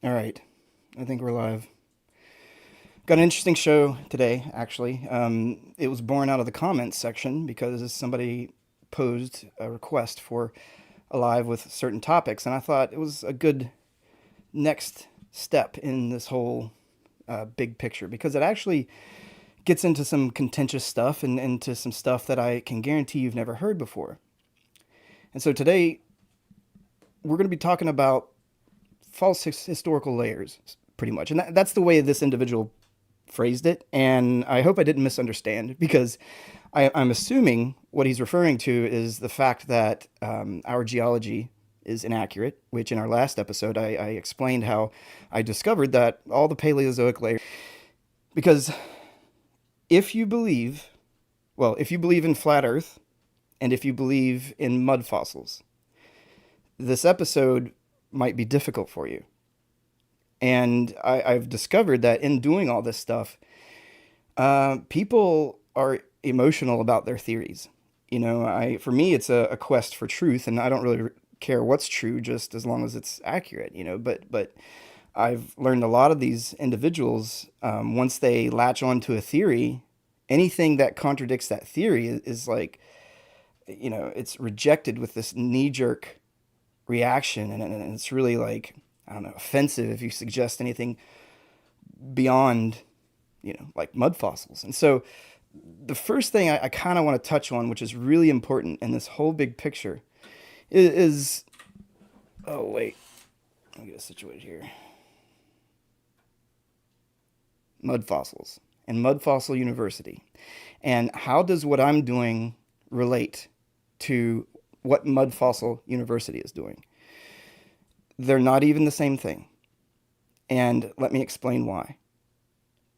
All right. I think we're live. Got an interesting show today, actually. It was born out of the comments section because somebody posed a request for a live with certain topics, and I thought it was a good next step in this whole big picture because it actually gets into some contentious stuff and into some stuff that I can guarantee you've never heard before. And so today we're going to be talking about false historical layers, pretty much. And that's the way this individual phrased it. And I hope I didn't misunderstand because I'm assuming what he's referring to is the fact that our geology is inaccurate, which in our last episode I explained how I discovered that all the Paleozoic layers. Because if you believe, if you believe in flat Earth and if you believe in mud fossils, this episode might be difficult for you. And I've discovered that in doing all this stuff, people are emotional about their theories. For me, it's a quest for truth, and I don't really care what's true, just as long as it's accurate. But I've learned a lot of these individuals, once they latch onto a theory, anything that contradicts that theory is like, it's rejected with this knee jerk reaction, and it's really like, I don't know, offensive if you suggest anything beyond, like mud fossils. And so the first thing I kind of want to touch on, which is really important in this whole big picture, is oh wait, let me get it situated here. Mud fossils and Mud Fossil University, and how does what I'm doing relate to what Mud Fossil University is doing? They're not even the same thing. And let me explain why.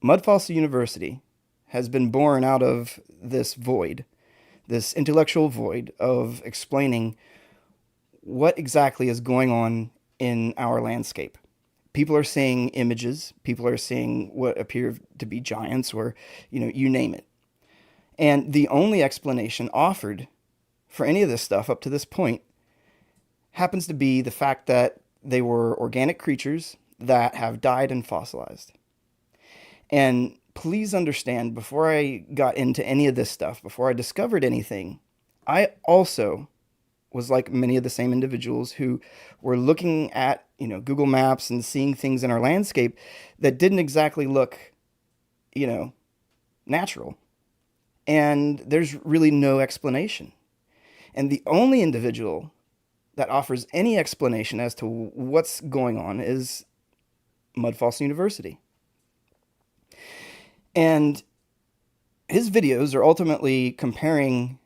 Mud Fossil University has been born out of this void, this intellectual void of explaining what exactly is going on in our landscape. People are seeing images, people are seeing what appear to be giants, or, you name it. And the only explanation offered for any of this stuff up to this point happens to be the fact that they were organic creatures that have died and fossilized. And please understand, before I got into any of this stuff, before I discovered anything, I also was like many of the same individuals who were looking at, Google Maps and seeing things in our landscape that didn't exactly look, natural. And there's really no explanation. And the only individual that offers any explanation as to what's going on is Mud Fossil University. And his videos are ultimately comparing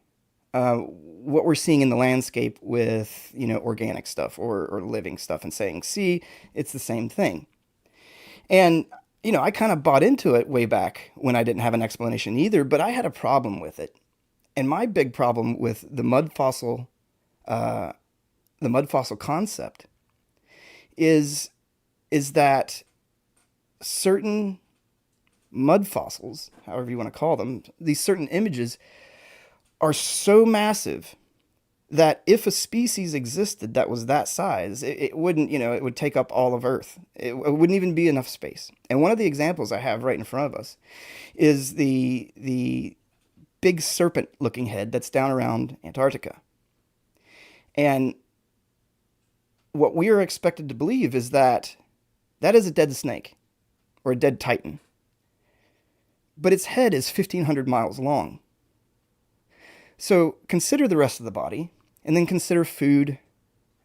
what we're seeing in the landscape with, organic stuff or living stuff, and saying, see, it's the same thing. And, I kind of bought into it way back when I didn't have an explanation either, but I had a problem with it. And my big problem with the mud fossil concept is that certain mud fossils, however you want to call them, these certain images are so massive that if a species existed that was that size, it wouldn't, it would take up all of Earth. It wouldn't even be enough space. And one of the examples I have right in front of us is the big serpent-looking head that's down around Antarctica. And what we are expected to believe is that that is a dead snake or a dead titan. But its head is 1,500 miles long. So consider the rest of the body, and then consider food,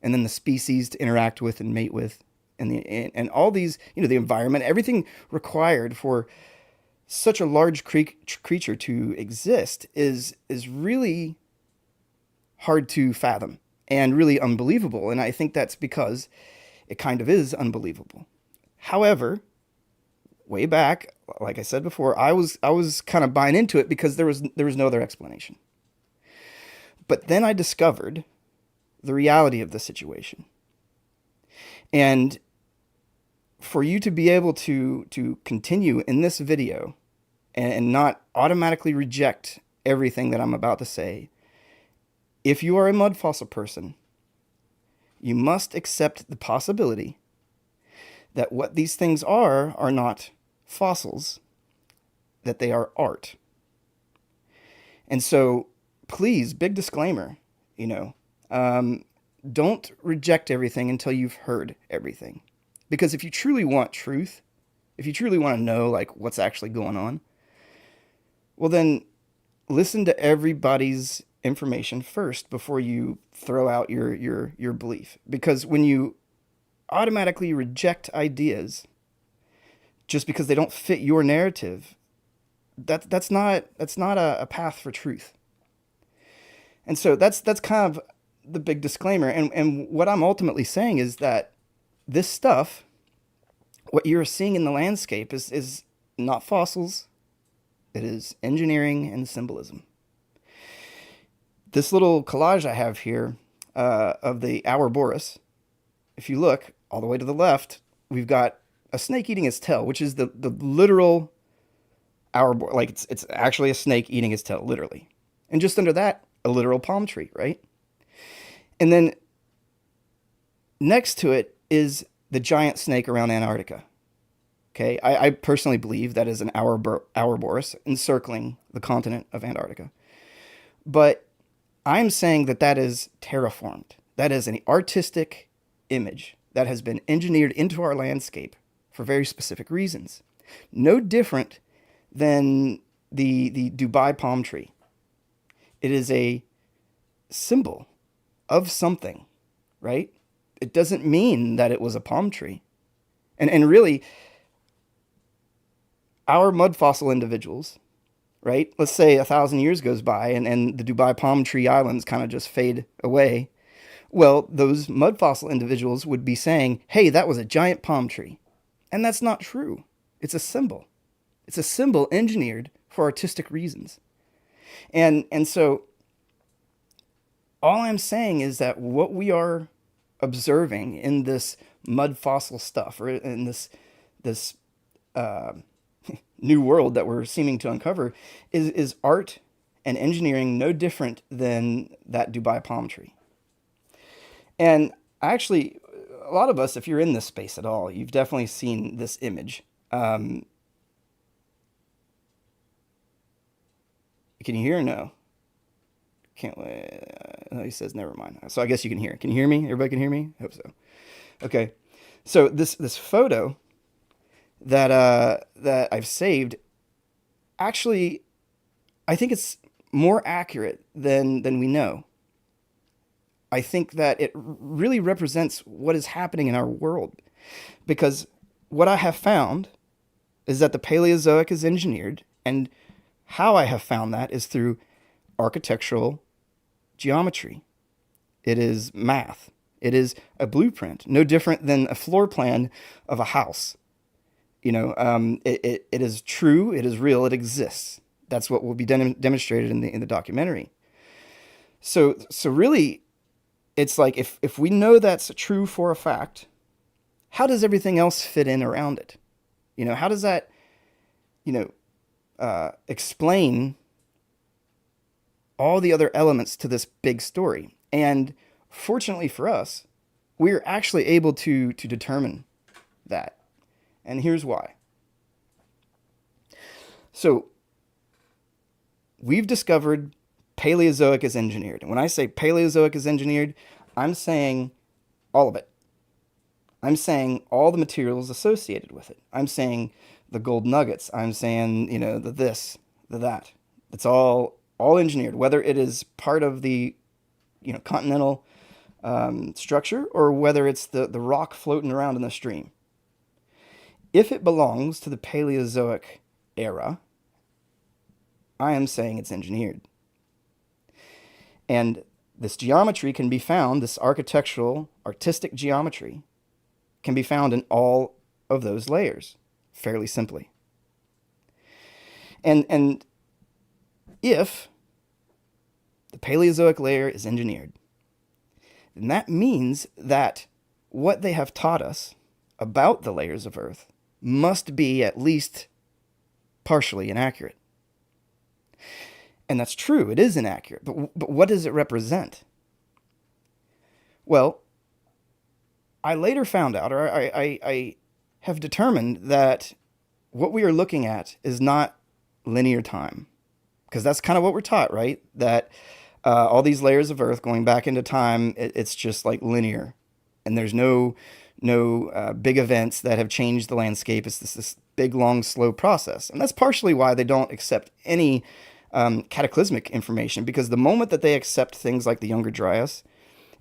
and then the species to interact with and mate with, and all these, the environment, everything required for such a large creature to exist is really hard to fathom and really unbelievable. And I think that's because it kind of is unbelievable. However, way back, like I said before, I was kind of buying into it because there was no other explanation. But then I discovered the reality of the situation. And for you to be able to continue in this video and not automatically reject everything that I'm about to say, if you are a mud fossil person, you must accept the possibility that what these things are not fossils, that they are art. And so, please, big disclaimer, you know, don't reject everything until you've heard everything. Because if you truly want truth, if you truly want to know like what's actually going on, well then listen to everybody's information first before you throw out your belief. Because when you automatically reject ideas just because they don't fit your narrative, that's not a path for truth. And so that's kind of the big disclaimer. And what I'm ultimately saying is that this stuff, what you're seeing in the landscape, is not fossils. It is engineering and symbolism. This little collage I have here of the Ouroboros, if you look all the way to the left, we've got a snake eating its tail, which is the literal Ouroboros. Like it's actually a snake eating its tail, literally. And just under that, a literal palm tree, right? And then next to it is the giant snake around Antarctica. Okay, I personally believe that is an Ouroboros encircling the continent of Antarctica. But I'm saying that that is terraformed. That is an artistic image that has been engineered into our landscape for very specific reasons. No different than the Dubai palm tree. It is a symbol of something, right? It doesn't mean that it was a palm tree. And really, our mud fossil individuals, right? Let's say 1,000 years goes by and the Dubai palm tree islands kind of just fade away. Well, those mud fossil individuals would be saying, hey, that was a giant palm tree. And that's not true. It's a symbol. It's a symbol engineered for artistic reasons. And so all I'm saying is that what we are observing in this mud fossil stuff, or in this new world that we're seeming to uncover, is art and engineering no different than that Dubai palm tree. And actually, a lot of us, if you're in this space at all, you've definitely seen this image. Can you hear or no? Can't. He says never mind. So I guess you can hear. Can you hear me? Everybody can hear me? I hope so. Okay. So this photo that I've saved, actually, I think it's more accurate than we know. I think that it really represents what is happening in our world, because what I have found is that the Paleozoic is engineered, and how I have found that is through architectural geometry. It is math. It is a blueprint, no different than a floor plan of a house. You know, it is true. It is real. It exists. That's what will be demonstrated in the documentary. So really, it's like if we know that's true for a fact, how does everything else fit in around it? You know, how does that, explain all the other elements to this big story? And fortunately for us, we're actually able to determine that. And here's why. So we've discovered Paleozoic is engineered. And when I say Paleozoic is engineered, I'm saying all of it. I'm saying all the materials associated with it. I'm saying the gold nuggets. I'm saying, the this, the that. It's all engineered, whether it is part of the, continental structure, or whether it's the rock floating around in the stream. If it belongs to the Paleozoic era, I am saying it's engineered. And this geometry can be found, this artistic geometry, can be found in all of those layers, fairly simply. And if the Paleozoic layer is engineered, then that means that what they have taught us about the layers of Earth must be at least partially inaccurate. And that's true, it is inaccurate, but what does it represent? Well, I later found out, or I have determined that what we are looking at is not linear time. Because that's kind of what we're taught, right? That all these layers of Earth going back into time, it's just like linear. And there's no big events that have changed the landscape. It's this big, long, slow process. And that's partially why they don't accept any cataclysmic information, because the moment that they accept things like the Younger Dryas,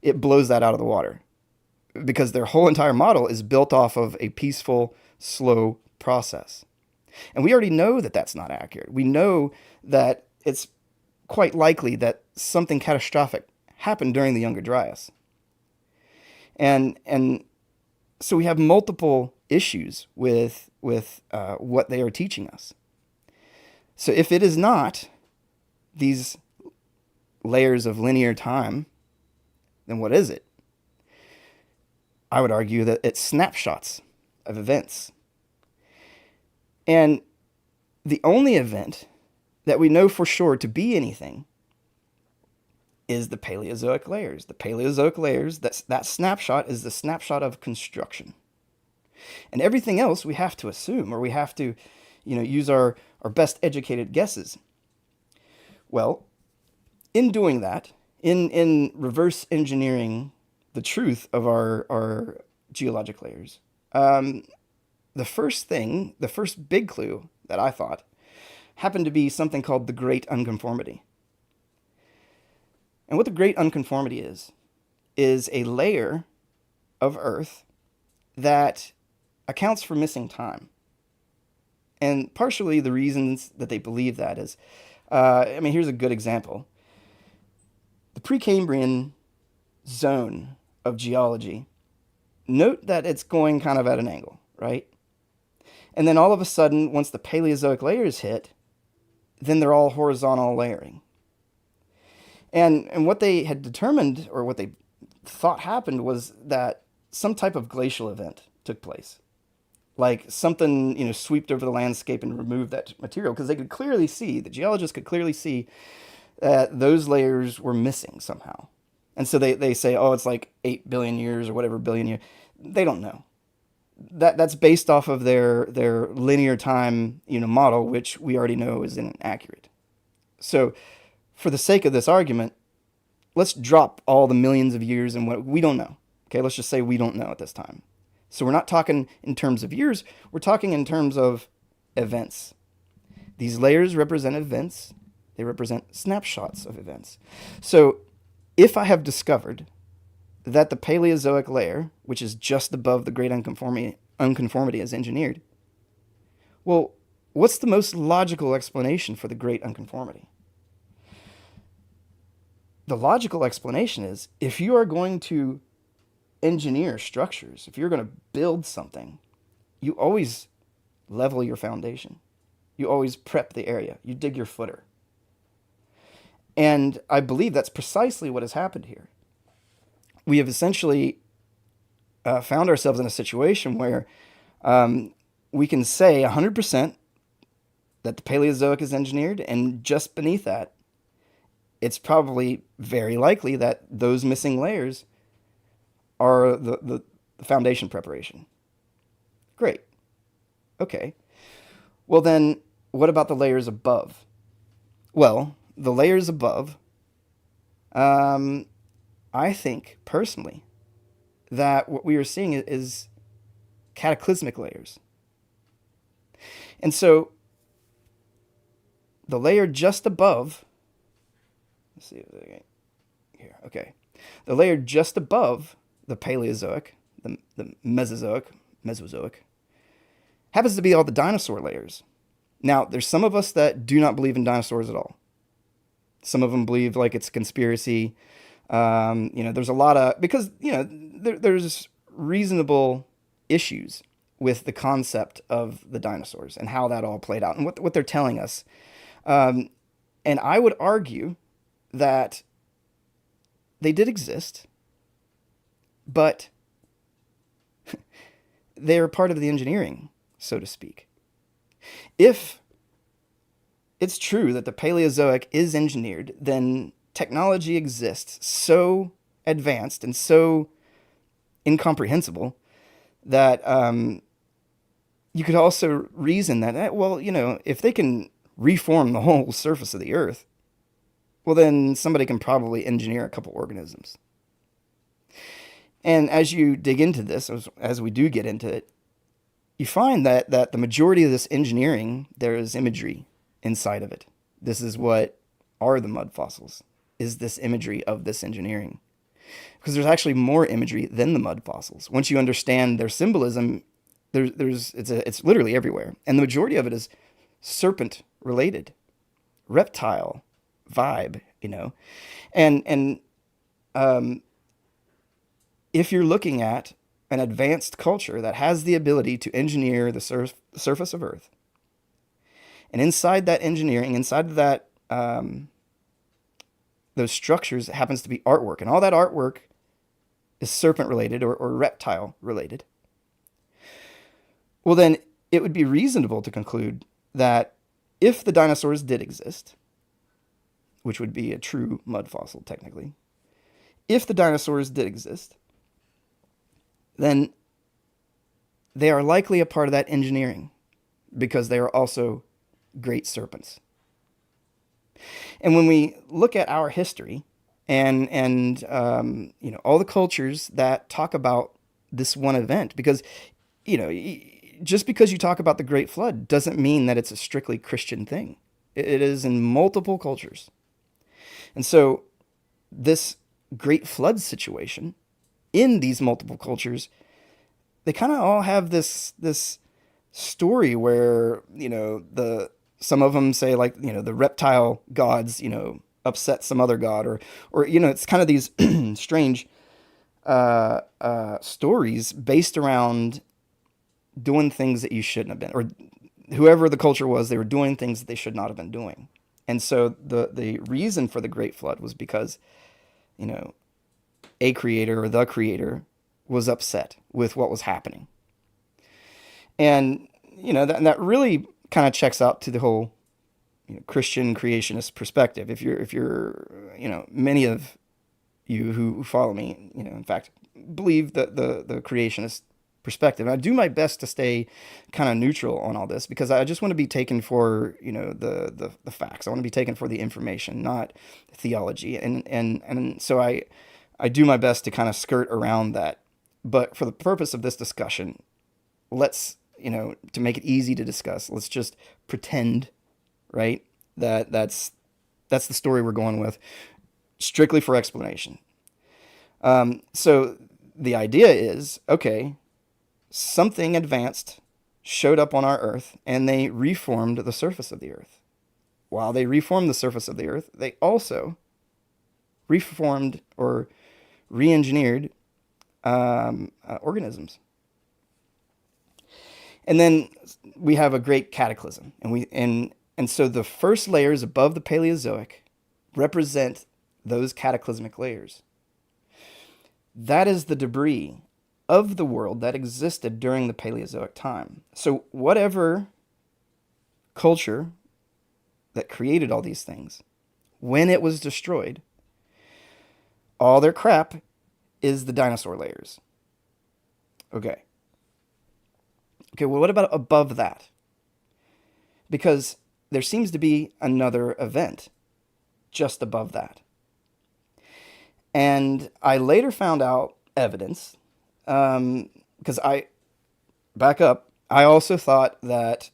it blows that out of the water. Because their whole entire model is built off of a peaceful, slow process. And we already know that that's not accurate. We know that it's quite likely that something catastrophic happened during the Younger Dryas. And so we have multiple issues with what they are teaching us. So if it is not these layers of linear time, then what is it? I would argue that it's snapshots of events. And the only event that we know for sure to be anything is the Paleozoic layers. The Paleozoic layers, that snapshot is the snapshot of construction. And everything else we have to assume, or we have to, use our best educated guesses. Well, in doing that, in reverse engineering the truth of our geologic layers, the first big clue that I thought happened to be something called the Great Unconformity. And what the Great Unconformity is a layer of Earth that accounts for missing time. And partially the reasons that they believe that is, here's a good example. The Precambrian zone of geology, note that it's going kind of at an angle, right? And then all of a sudden, once the Paleozoic layers hit, then they're all horizontal layering. And what they had determined, or what they thought happened, was that some type of glacial event took place. Like something, swept over the landscape and removed that material, because they could clearly see, the geologists could clearly see that those layers were missing somehow. And so they say, oh, it's like 8 billion years or whatever billion years. They don't know. That's based off of their linear time, model, which we already know is inaccurate. So for the sake of this argument, let's drop all the millions of years and what we don't know. Okay, let's just say we don't know at this time. So we're not talking in terms of years, we're talking in terms of events. These layers represent events. They represent snapshots of events. So if I have discovered that the Paleozoic layer, which is just above the Great Unconformity, is engineered, well, what's the most logical explanation for the Great Unconformity? The logical explanation is, if you are going to engineer structures, if you're going to build something, you always level your foundation. You always prep the area. You dig your footer. And I believe that's precisely what has happened here. We have essentially found ourselves in a situation where we can say 100% that the Paleozoic is engineered, and just beneath that, it's probably very likely that those missing layers are the foundation preparation. Great. Okay. Well then, what about the layers above? Well, the layers above, I think, personally, that what we are seeing is cataclysmic layers. And so, the layer just above, let's see, here, okay. The layer just above the Paleozoic, the Mesozoic, happens to be all the dinosaur layers. Now, there's some of us that do not believe in dinosaurs at all. Some of them believe like it's a conspiracy. There's a lot of, because, there's reasonable issues with the concept of the dinosaurs and how that all played out and what they're telling us. And I would argue that they did exist, but they're part of the engineering, so to speak. If it's true that the Paleozoic is engineered, then technology exists so advanced and so incomprehensible that you could also reason that, well, if they can reform the whole surface of the Earth, well, then somebody can probably engineer a couple organisms. And as you dig into this, as we do get into it, you find that the majority of this engineering, there is imagery inside of it. This is what are the mud fossils, is this imagery of this engineering. Because there's actually more imagery than the mud fossils. Once you understand their symbolism, it's literally everywhere. And the majority of it is serpent related, reptile vibe, And if you're looking at an advanced culture that has the ability to engineer the surface of Earth, and inside that engineering, inside of that, those structures happens to be artwork, and all that artwork is serpent related or reptile related, well, then it would be reasonable to conclude that if the dinosaurs did exist, which would be a true mud fossil technically, if the dinosaurs did exist, then they are likely a part of that engineering because they are also great serpents. And when we look at our history and all the cultures that talk about this one event, because just because you talk about the Great Flood doesn't mean that it's a strictly Christian thing. It is in multiple cultures. And so this Great Flood situation in these multiple cultures, they kind of all have this story where some of them say, like, the reptile gods upset some other god, or it's kind of these strange stories based around doing things that you shouldn't have been, or whoever the culture was, they were doing things that they should not have been doing. And so the reason for the Great Flood was because a creator or the creator was upset with what was happening. And that really kind of checks out to the whole Christian creationist perspective. If you're many of you who follow me, in fact, believe that the creationist perspective. And I do my best to stay kind of neutral on all this because I just want to be taken for the facts. I want to be taken for the information, not theology. And so I do my best to kind of skirt around that. But for the purpose of this discussion, let's to make it easy to discuss, let's just pretend, right, that's the story we're going with, strictly for explanation. So the idea is, okay, something advanced showed up on our Earth and they reformed the surface of the Earth. While they reformed the surface of the Earth, they also reformed or re-engineered organisms. And then we have a great cataclysm, and so the first layers above the Paleozoic represent those cataclysmic layers. That is the debris of the world that existed during the Paleozoic time. So whatever culture that created all these things, when it was destroyed, all their crap is the dinosaur layers. Okay, well, what about above that? Because there seems to be another event just above that. And I later found out evidence, because I also thought that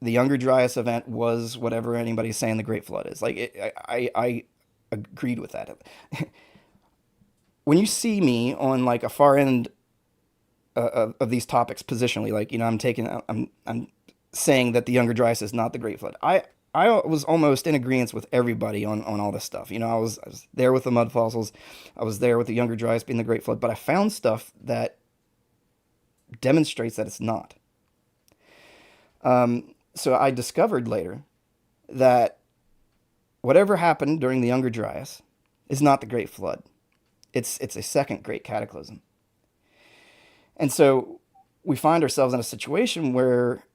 the Younger Dryas event was whatever anybody's saying the Great Flood is. Like, I agreed with that. When you see me on like a far end of these topics positionally, like, I'm saying that the Younger Dryas is not the Great Flood. I was almost in agreement with everybody on all this stuff. I was there with the mud fossils. I was there with the Younger Dryas being the Great Flood, but I found stuff that demonstrates that it's not. So I discovered later that whatever happened during the Younger Dryas is not the Great Flood. It's a second great cataclysm. And so we find ourselves in a situation where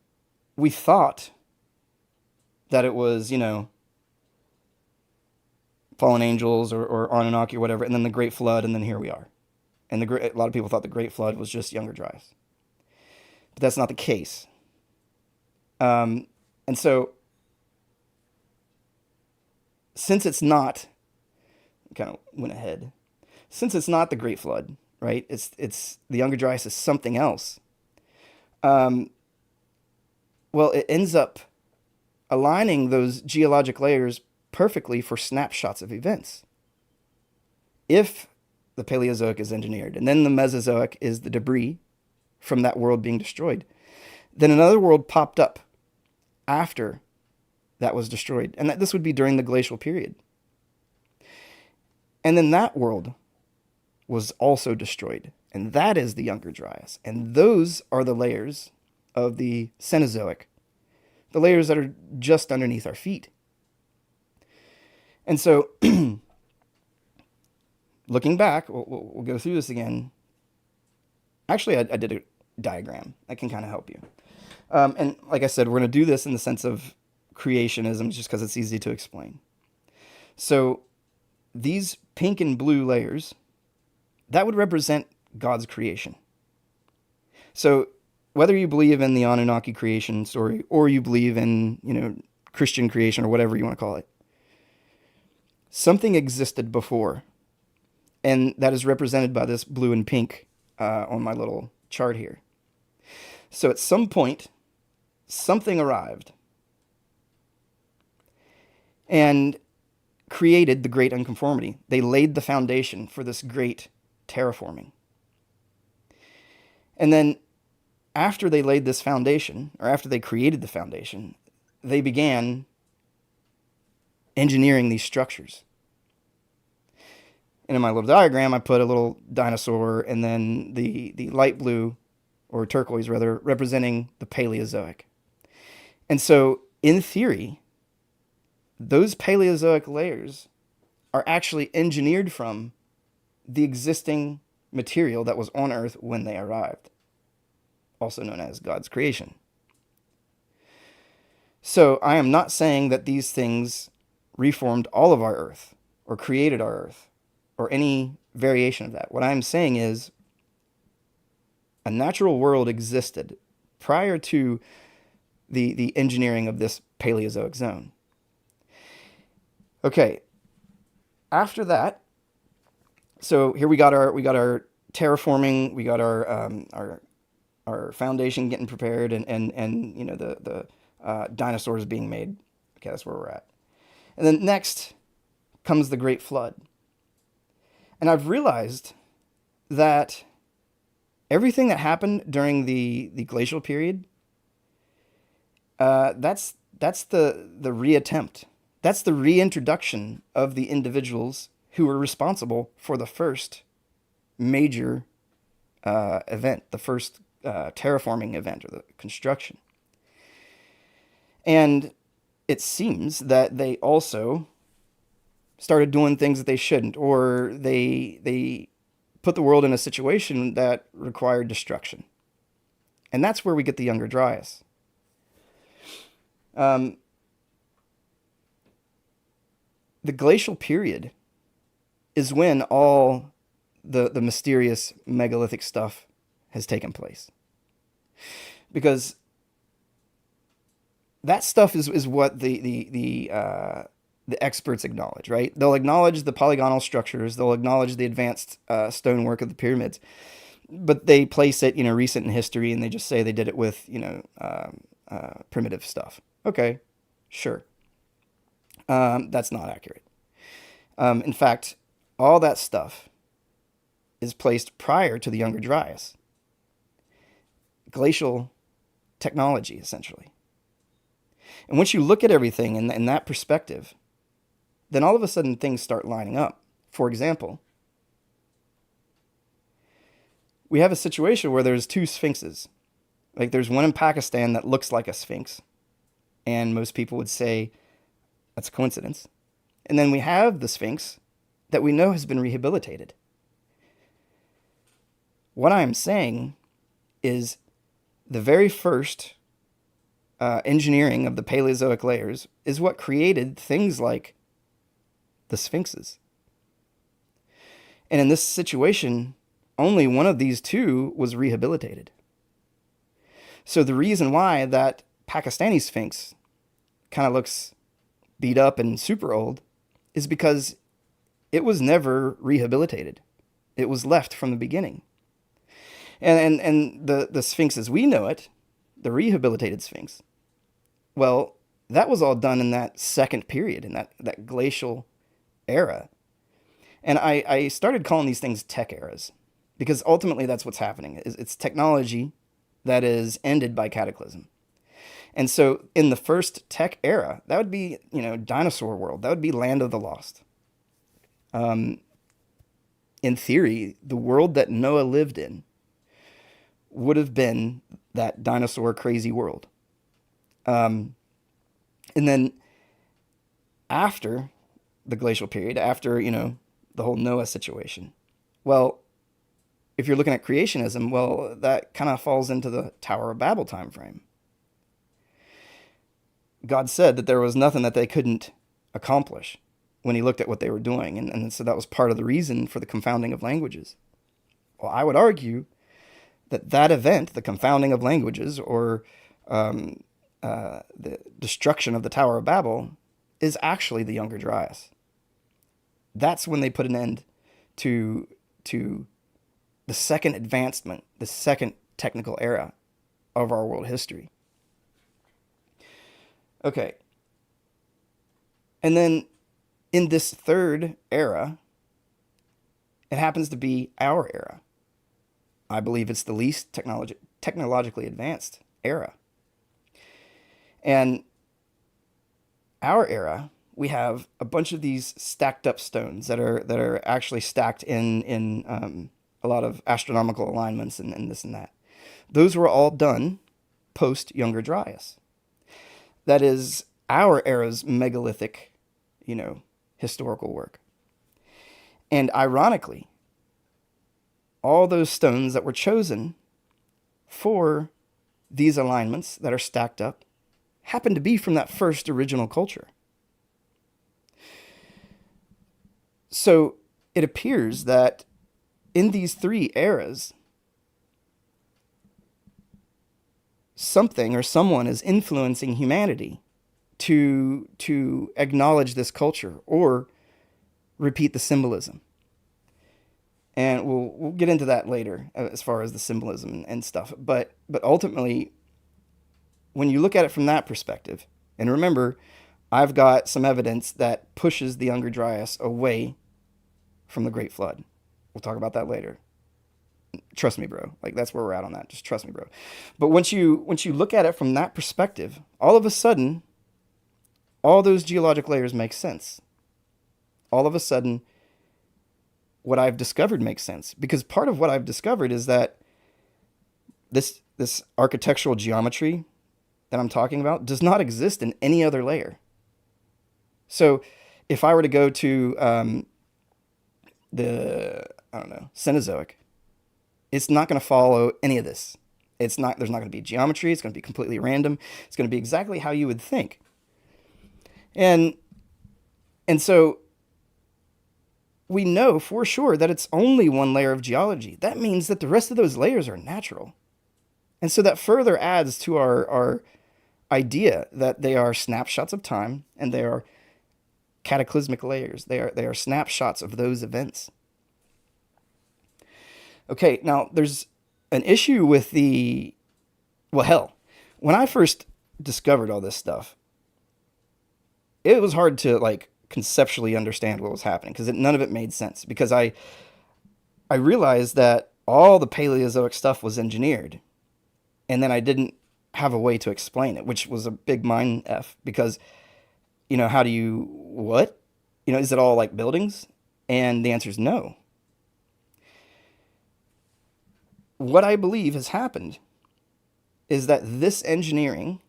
we thought that it was, fallen angels or Anunnaki or whatever, and then the Great Flood, and then here we are. And a lot of people thought the Great Flood was just Younger Dryas. But that's not the case. And so, since it's not, kind of went ahead, since it's not the Great Flood, right? It's the Younger Dryas is something else. Um, well, it ends up aligning those geologic layers perfectly for snapshots of events. If the Paleozoic is engineered, and then the Mesozoic is the debris from that world being destroyed, then another world popped up after that was destroyed, and that this would be during the glacial period. And then that world was also destroyed, and that is the Younger Dryas. And those are the layers of the Cenozoic, the layers that are just underneath our feet. And so, looking back, we'll go through this again. Actually, I did a diagram that can kind of help you. And like I said, we're going to do this in the sense of creationism just because it's easy to explain. So these pink and blue layers, that would represent God's creation. So whether you believe in the Anunnaki creation story or you believe in, Christian creation or whatever you want to call it, something existed before, and that is represented by this blue and pink on my little chart here. So at some point, something arrived and created the great unconformity. They laid the foundation for this great terraforming. And then after they laid this foundation, or after they created the foundation, they began engineering these structures. And in my little diagram, I put a little dinosaur and then the light blue, or turquoise rather, representing the Paleozoic. And so, in theory, those Paleozoic layers are actually engineered from the existing material that was on Earth when they arrived, also known as God's creation. So, I am not saying that these things reformed all of our Earth, or created our Earth, or any variation of that. What I'm saying is, a natural world existed prior to the engineering of this Paleozoic zone. Okay, after that, so here we got our terraforming, we got our foundation getting prepared, and the dinosaurs being made. Okay, that's where we're at. And then next comes the Great Flood, and I've realized that everything that happened during the glacial period, that's the reattempt. That's the reintroduction of the individuals who were responsible for the first major event, the first terraforming event, or the construction. And it seems that they also started doing things that they shouldn't, or they put the world in a situation that required destruction. And that's where we get the Younger Dryas. The glacial period is when all the mysterious megalithic stuff has taken place. Because that stuff is what the experts acknowledge, right? They'll acknowledge the polygonal structures, they'll acknowledge the advanced stonework of the pyramids, but they place it, recent in history, and they just say they did it with, primitive stuff. Okay, sure. That's not accurate. In fact, all that stuff is placed prior to the Younger Dryas. Glacial technology, essentially. And once you look at everything in that perspective, then all of a sudden things start lining up. For example, we have a situation where there's two sphinxes. Like there's one in Pakistan that looks like a sphinx, and most people would say that's a coincidence. And then we have the sphinx that we know has been rehabilitated. What I am saying is the very first engineering of the Paleozoic layers is what created things like the sphinxes. And in this situation, only one of these two was rehabilitated. So the reason why that Pakistani Sphinx kind of looks beat up and super old is because it was never rehabilitated. It was left from the beginning. And the Sphinx as we know it, the rehabilitated Sphinx, well, that was all done in that second period, in that glacial era. And I started calling these things tech eras because ultimately that's what's happening. It's technology that is ended by cataclysm. And so in the first tech era, that would be, dinosaur world. That would be land of the lost. In theory, the world that Noah lived in would have been that dinosaur crazy world. And then after the glacial period, after, the whole Noah situation, well, if you're looking at creationism, well, that kind of falls into the Tower of Babel time frame. God said that there was nothing that they couldn't accomplish when he looked at what they were doing. And so that was part of the reason for the confounding of languages. Well, I would argue that event, the confounding of languages, or the destruction of the Tower of Babel, is actually the Younger Dryas. That's when they put an end to the second advancement, the second technical era of our world history. Okay. And then in this third era, it happens to be our era. I believe it's the least technologically advanced era. And our era, we have a bunch of these stacked up stones that are actually stacked in a lot of astronomical alignments and this and that. Those were all done post Younger Dryas. That is our era's megalithic, historical work. And ironically, all those stones that were chosen for these alignments that are stacked up happen to be from that first original culture. So it appears that in these three eras, something or someone is influencing humanity to acknowledge this culture or repeat the symbolism. And we'll get into that later as far as the symbolism and stuff. But ultimately, when you look at it from that perspective, and remember, I've got some evidence that pushes the Younger Dryas away from the Great Flood. We'll talk about that later. Trust me, bro. Like, that's where we're at on that. Just trust me, bro. But once you look at it from that perspective, all of a sudden, all those geologic layers make sense. All of a sudden, what I've discovered makes sense. Because part of what I've discovered is that this architectural geometry that I'm talking about does not exist in any other layer. So if I were to go to Cenozoic, it's not going to follow any of this. There's not going to be geometry. It's going to be completely random. It's going to be exactly how you would think. And so we know for sure that it's only one layer of geology. That means that the rest of those layers are natural. And so that further adds to our idea that they are snapshots of time and they are cataclysmic layers. They are snapshots of those events. Okay, now there's an issue with when I first discovered all this stuff, it was hard to conceptually understand what was happening because none of it made sense, because I realized that all the Paleozoic stuff was engineered, and then I didn't have a way to explain it, which was a big mind F, because, how do you, what? Is it all like buildings? And the answer is no. What I believe has happened is that this engineering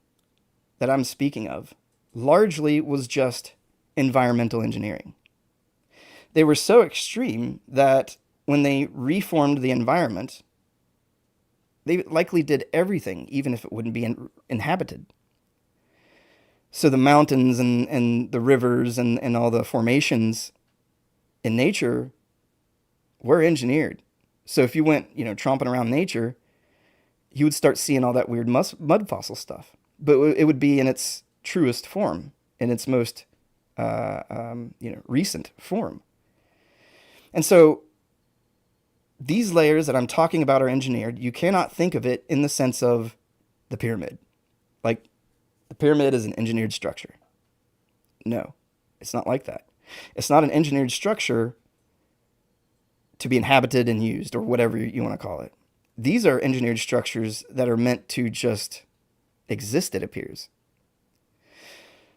that I'm speaking of largely was just environmental engineering. They were so extreme that when they reformed the environment, they likely did everything, even if it wouldn't be inhabited. So the mountains and the rivers and all the formations in nature were engineered. So if you went, tromping around nature, you would start seeing all that weird mud fossil stuff. but it would be in its truest form, in its most recent form. And so these layers that I'm talking about are engineered. You cannot think of it in the sense of the pyramid. Like the pyramid is an engineered structure. No, it's not like that. It's not an engineered structure to be inhabited and used, or whatever you want to call it. These are engineered structures that are meant to just exist, it appears.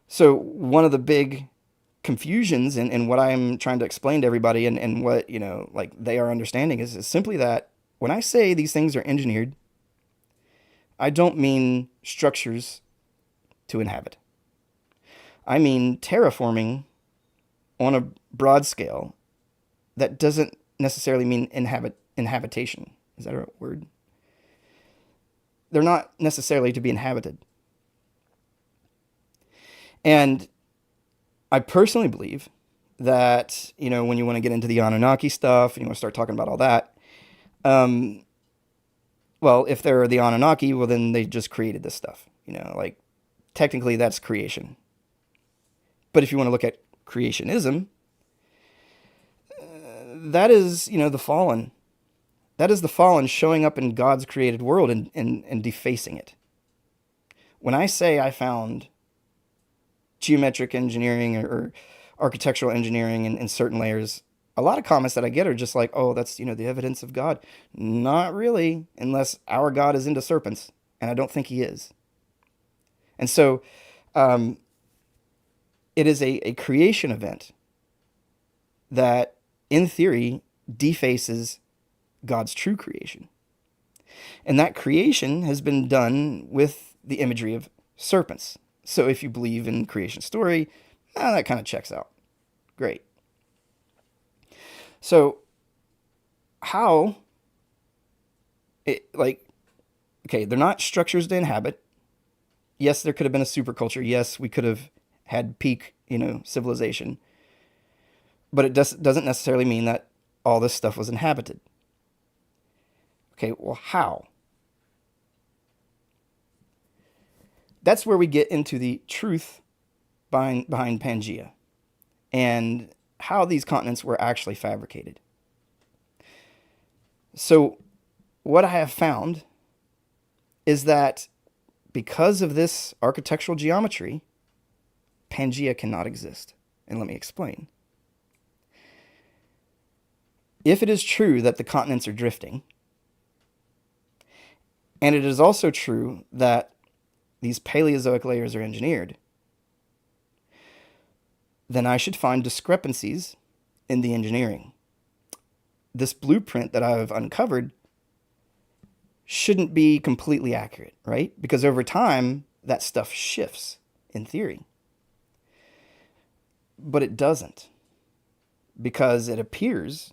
So one of the big confusions in what I'm trying to explain to everybody, and what, like they are understanding is simply that when I say these things are engineered, I don't mean structures to inhabit. I mean terraforming on a broad scale that doesn't necessarily mean inhabitation. Is that a word? They're not necessarily to be inhabited. And I personally believe that, when you want to get into the Anunnaki stuff and you want to start talking about all that, well, if they're the Anunnaki, well, then they just created this stuff. Like technically that's creation. But if you want to look at creationism, that is, the fallen. That is the fallen showing up in God's created world and defacing it. When I say I found geometric engineering or architectural engineering in certain layers, a lot of comments that I get are just like, oh, that's, the evidence of God. Not really, unless our God is into serpents, and I don't think he is. And so it is a creation event that, in theory, defaces God's true creation. And that creation has been done with the imagery of serpents. So if you believe in creation story, that kind of checks out. Great. So how, okay, they're not structures to inhabit. Yes, there could have been a superculture. Yes, we could have had peak, civilization. But it doesn't necessarily mean that all this stuff was inhabited. Okay, well, how? That's where we get into the truth behind Pangea and how these continents were actually fabricated. So what I have found is that because of this architectural geometry, Pangea cannot exist. And let me explain. If it is true that the continents are drifting, and it is also true that these Paleozoic layers are engineered, then I should find discrepancies in the engineering. This blueprint that I've uncovered shouldn't be completely accurate, right? Because over time, that stuff shifts, in theory. But it doesn't. Because it appears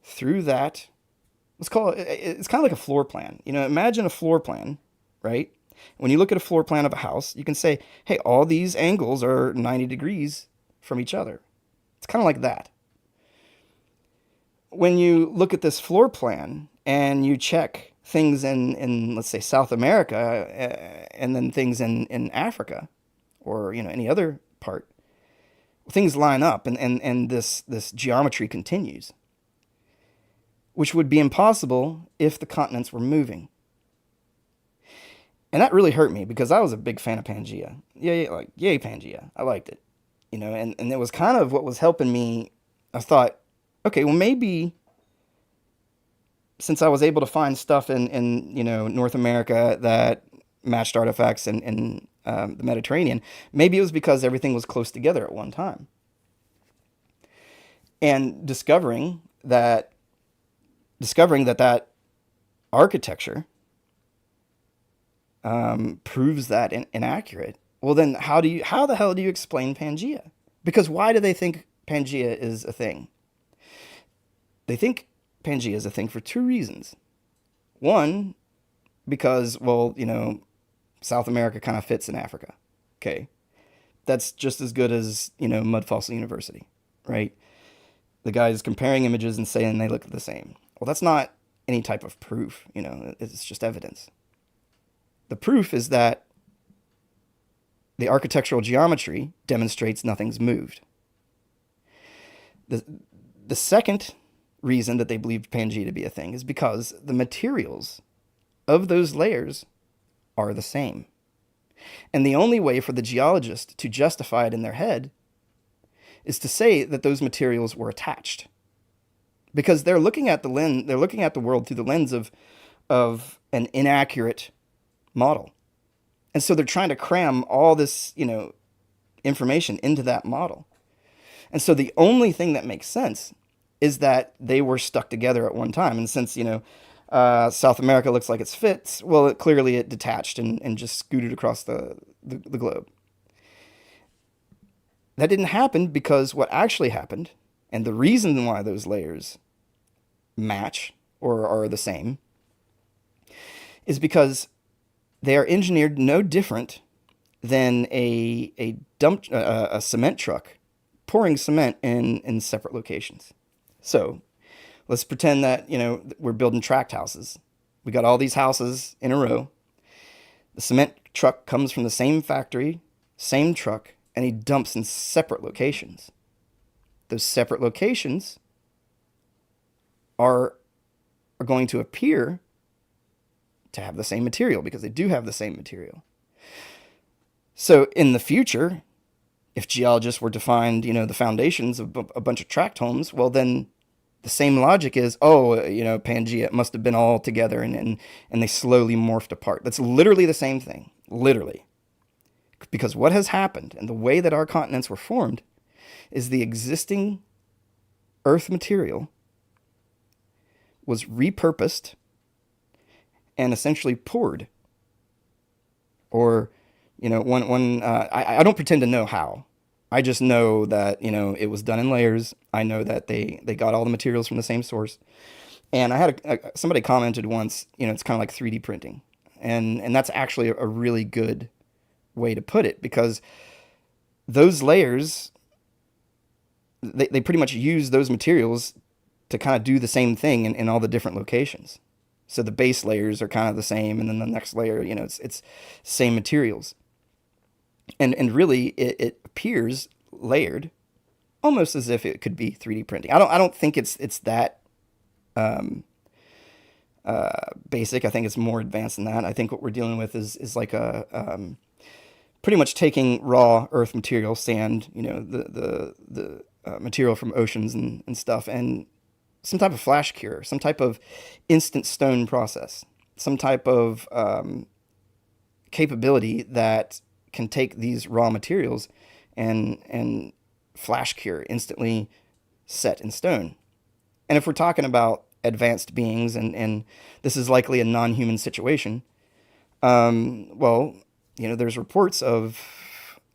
through that, let's call it, it's kind of like a floor plan. Imagine a floor plan, right? When you look at a floor plan of a house, you can say, hey, all these angles are 90 degrees from each other. It's kind of like that. When you look at this floor plan and you check things in let's say, South America, and then things in Africa, or, any other part, things line up and this geometry continues, which would be impossible if the continents were moving. And that really hurt me because I was a big fan of Pangea. Yay Pangea. I liked it. And it was kind of what was helping me. I thought, okay, well, maybe since I was able to find stuff in North America that matched artifacts in the Mediterranean, maybe it was because everything was close together at one time. And discovering that architecture proves that inaccurate. Well, then how the hell do you explain Pangea? Because why do they think Pangea is a thing? They think Pangea is a thing for two reasons. One, because, well, South America kind of fits in Africa. Okay. That's just as good as, Mud Fossil University, right? The guy's comparing images and saying they look the same. Well, that's not any type of proof, it's just evidence. The proof is that the architectural geometry demonstrates nothing's moved. The, the second reason that they believed Pangea to be a thing is because the materials of those layers are the same. And the only way for the geologist to justify it in their head is to say that those materials were attached. Because they're looking at the world through the lens of an inaccurate model. And so they're trying to cram all this, information into that model. And so the only thing that makes sense is that they were stuck together at one time. And since, South America looks like it's fits, well, clearly it detached and just scooted across the globe. That didn't happen because what actually happened, and the reason why those layers match or are the same, is because they are engineered no different than a cement truck pouring cement in separate locations. So let's pretend that, we're building tract houses. We got all these houses in a row. The cement truck comes from the same factory, same truck, and he dumps in separate locations. Those separate locations are going to appear to have the same material because they do have the same material. So in the future, if geologists were to find, the foundations of a bunch of tract homes, well, then the same logic is, Pangea must have been all together and they slowly morphed apart. That's literally the same thing, literally. Because what has happened and the way that our continents were formed is the existing Earth material was repurposed and essentially poured. Or, I don't pretend to know how. I just know that, it was done in layers. I know that they got all the materials from the same source. And I had somebody commented once, it's kind of like 3D printing. And that's actually a really good way to put it, because those layers, they pretty much use those materials to kind of do the same thing in all the different locations. So the base layers are kind of the same, and then the next layer, it's same materials. And really, it appears layered, almost as if it could be 3D printing. I don't think it's that basic. I think it's more advanced than that. I think what we're dealing with is like a pretty much taking raw earth material, sand, the material from oceans and stuff, and some type of flash cure, some type of instant stone process, some type of capability that can take these raw materials and flash cure, instantly set in stone. And if we're talking about advanced beings, and this is likely a non-human situation, there's reports of,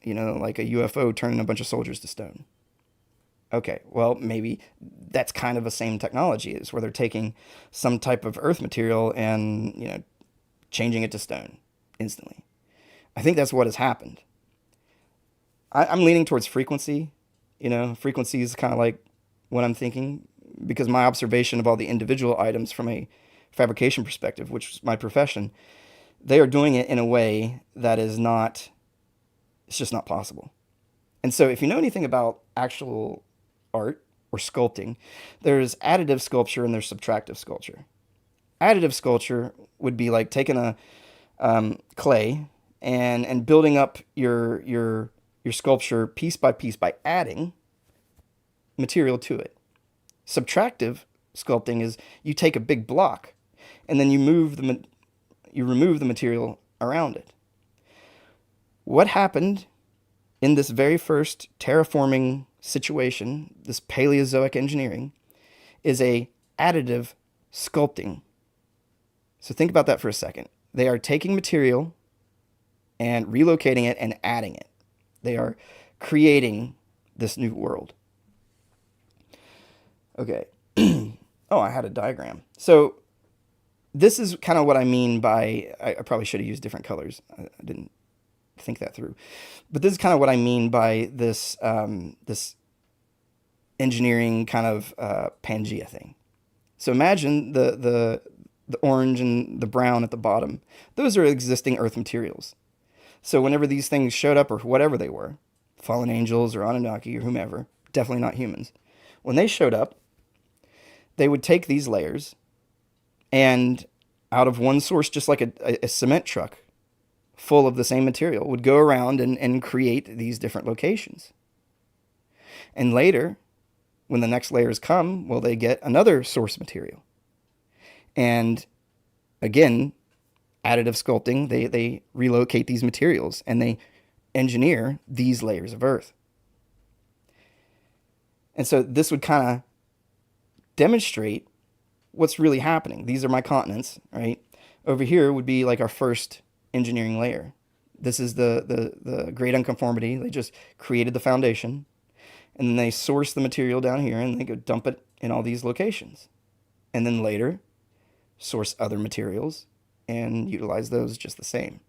like a UFO turning a bunch of soldiers to stone. Okay, well, maybe that's kind of the same technology, is where they're taking some type of earth material and, changing it to stone instantly. I think that's what has happened. I'm leaning towards frequency. Frequency is kind of like what I'm thinking, because my observation of all the individual items from a fabrication perspective, which is my profession, they are doing it in a way that is not, it's just not possible. And so if you know anything about actual art or sculpting, there's additive sculpture and there's subtractive sculpture. Additive sculpture would be like taking a clay and building up your sculpture piece by piece by adding material to it. Subtractive sculpting is you take a big block and then you remove the material around it. What happened in this very first terraforming situation, this Paleozoic engineering, is a additive sculpting. So think about that for a second. They are taking material and relocating it and adding it. They are creating this new world. Okay. Oh, I had a diagram. So this is kind of what I mean by, I probably should have used different colors. I didn't think that through. But this is kind of what I mean by this this engineering kind of Pangea thing. So imagine the orange and the brown at the bottom. Those are existing earth materials. So whenever these things showed up, or whatever they were, fallen angels or Anunnaki or whomever, definitely not humans, when they showed up, they would take these layers and out of one source, just like a cement truck full of the same material, would go around and create these different locations. And later, when the next layers come, well, they get another source material. And again, additive sculpting, they relocate these materials and they engineer these layers of Earth. And so this would kind of demonstrate what's really happening. These are my continents, right? Over here would be like our first engineering layer. This is the great unconformity. They just created the foundation, and then they source the material down here and they go dump it in all these locations. And then later source other materials and utilize those just the same.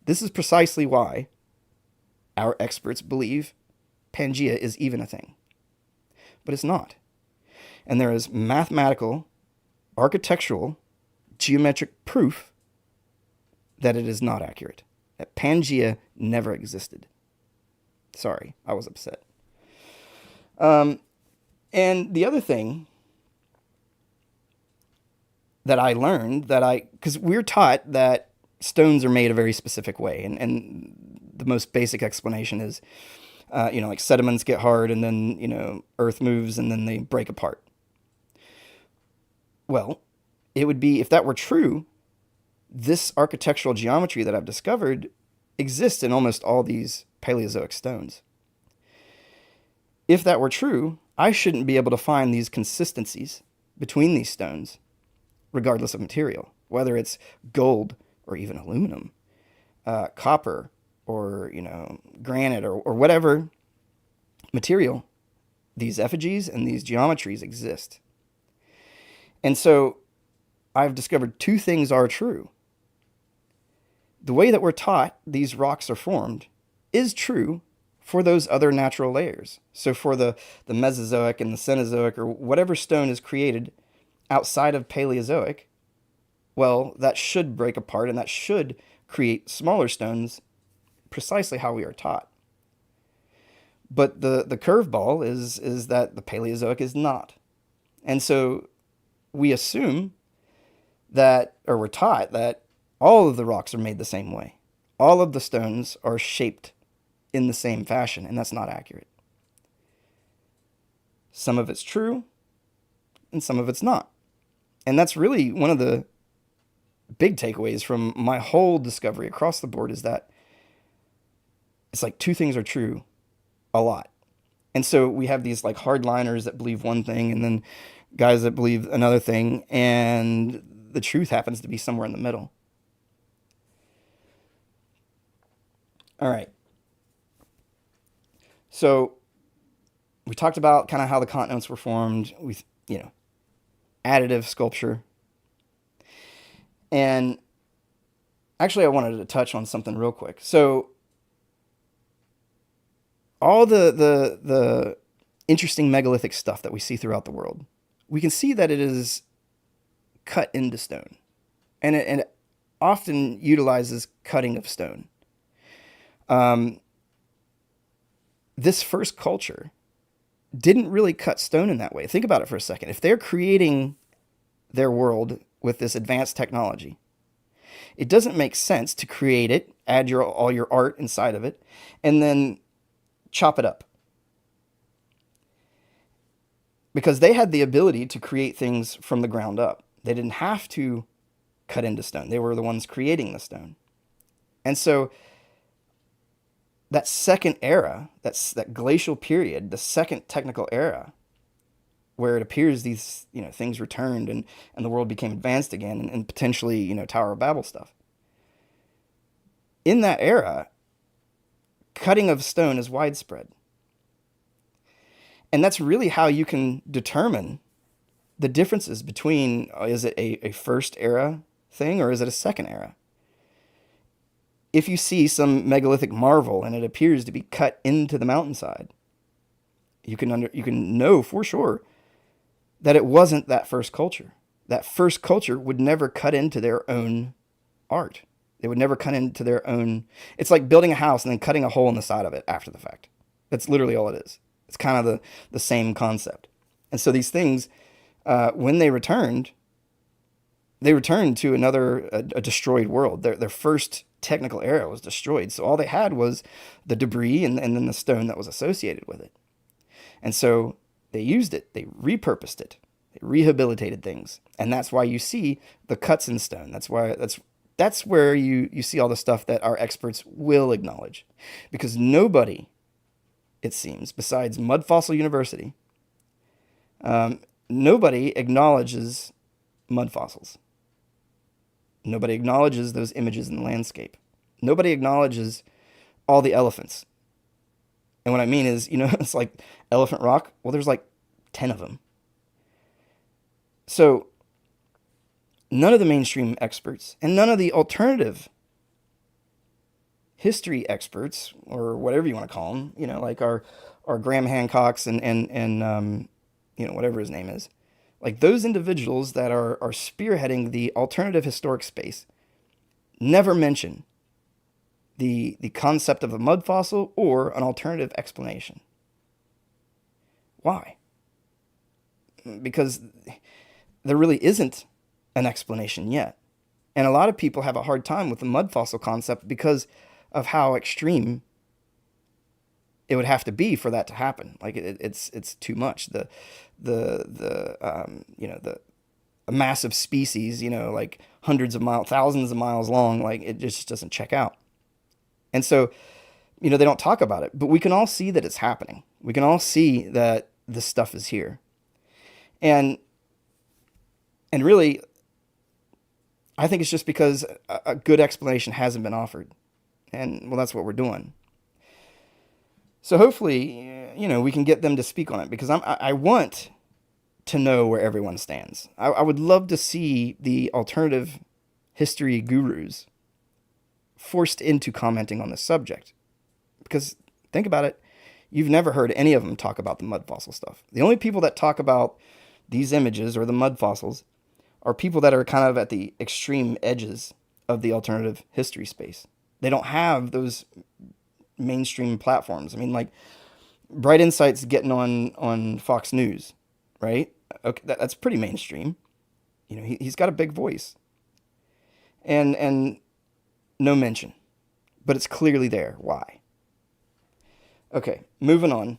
This is precisely why our experts believe Pangea is even a thing. But it's not. And there is mathematical, architectural, geometric proof that it is not accurate. That Pangea never existed. Sorry, I was upset. And the other thing that I learned, because we're taught that stones are made a very specific way, and the most basic explanation is, like sediments get hard and then, earth moves and then they break apart. Well, it would be, if that were true, this architectural geometry that I've discovered exists in almost all these Paleozoic stones. If that were true, I shouldn't be able to find these consistencies between these stones, regardless of material, whether it's gold or even aluminum, copper, or granite, or whatever material. These effigies and these geometries exist. And so I've discovered two things are true. The way that we're taught these rocks are formed is true for those other natural layers. So for the Mesozoic and the Cenozoic, or whatever stone is created outside of Paleozoic, well, that should break apart and that should create smaller stones, precisely how we are taught. But the curveball is that the Paleozoic is not. And so we assume that, or we're taught that all of the rocks are made the same way. All of the stones are shaped in the same fashion, and that's not accurate. Some of it's true, and some of it's not. And that's really one of the big takeaways from my whole discovery across the board, is that it's like two things are true a lot. And so we have these like hardliners that believe one thing, and then guys that believe another thing, and the truth happens to be somewhere in the middle. All right. So we talked about kind of how the continents were formed with, additive sculpture. And actually, I wanted to touch on something real quick. So all the interesting megalithic stuff that we see throughout the world, we can see that it is cut into stone. And it often utilizes cutting of stone. This first culture didn't really cut stone in that way. Think about it for a second. If they're creating their world with this advanced technology, it doesn't make sense to create it, add all your art inside of it, and then chop it up. Because they had the ability to create things from the ground up. They didn't have to cut into stone. They were the ones creating the stone. And so that second era, that glacial period, the second technical era, where it appears these things returned and the world became advanced again, and potentially Tower of Babel stuff. In that era, cutting of stone is widespread. And that's really how you can determine the differences between, is it a first era thing or is it a second era? If you see some megalithic marvel and it appears to be cut into the mountainside, you can know for sure that it wasn't that first culture. That first culture would never cut into their own art. They would never cut into their own. It's like building a house and then cutting a hole in the side of it after the fact. That's literally all it is. It's kind of the same concept. And so these things, when they returned to a destroyed world. Their first technical era was destroyed. So all they had was the debris and then the stone that was associated with it. And so they used it. They repurposed it. They rehabilitated things. And that's why you see the cuts in stone. That's where you see all the stuff that our experts will acknowledge. Because nobody, it seems, besides Mud Fossil University, nobody acknowledges mud fossils. Nobody acknowledges those images in the landscape. Nobody acknowledges all the elephants. And what I mean is, it's like Elephant Rock. Well, there's like 10 of them. So none of the mainstream experts and none of the alternative history experts, or whatever you want to call them, like our Graham Hancocks and whatever his name is, like those individuals that are spearheading the alternative historic space never mention the concept of a mud fossil or an alternative explanation. Why? Because there really isn't an explanation yet. And a lot of people have a hard time with the mud fossil concept because of how extreme it would have to be for that to happen. Like it's too much. A massive species, like hundreds of miles, thousands of miles long, like it just doesn't check out. And so, they don't talk about it, but we can all see that it's happening. We can all see that this stuff is here. And really, I think it's just because a good explanation hasn't been offered. And well, that's what we're doing. So hopefully, we can get them to speak on it, because I want to know where everyone stands. I would love to see the alternative history gurus forced into commenting on this subject. Because think about it, you've never heard any of them talk about the mud fossil stuff. The only people that talk about these images or the mud fossils are people that are kind of at the extreme edges of the alternative history space. They don't have those mainstream platforms. I mean, like Bright Insight's getting on Fox News, right? Okay, that's pretty mainstream. He's got a big voice, and no mention, but it's clearly there. Why? Okay, moving on.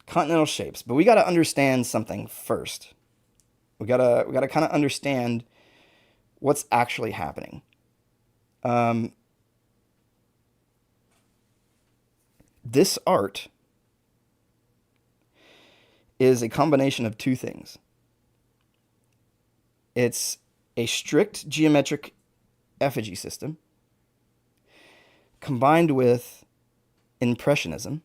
Continental shapes, but we got to understand something first. We gotta kind of understand what's actually happening. This art is a combination of two things. It's a strict geometric effigy system combined with Impressionism.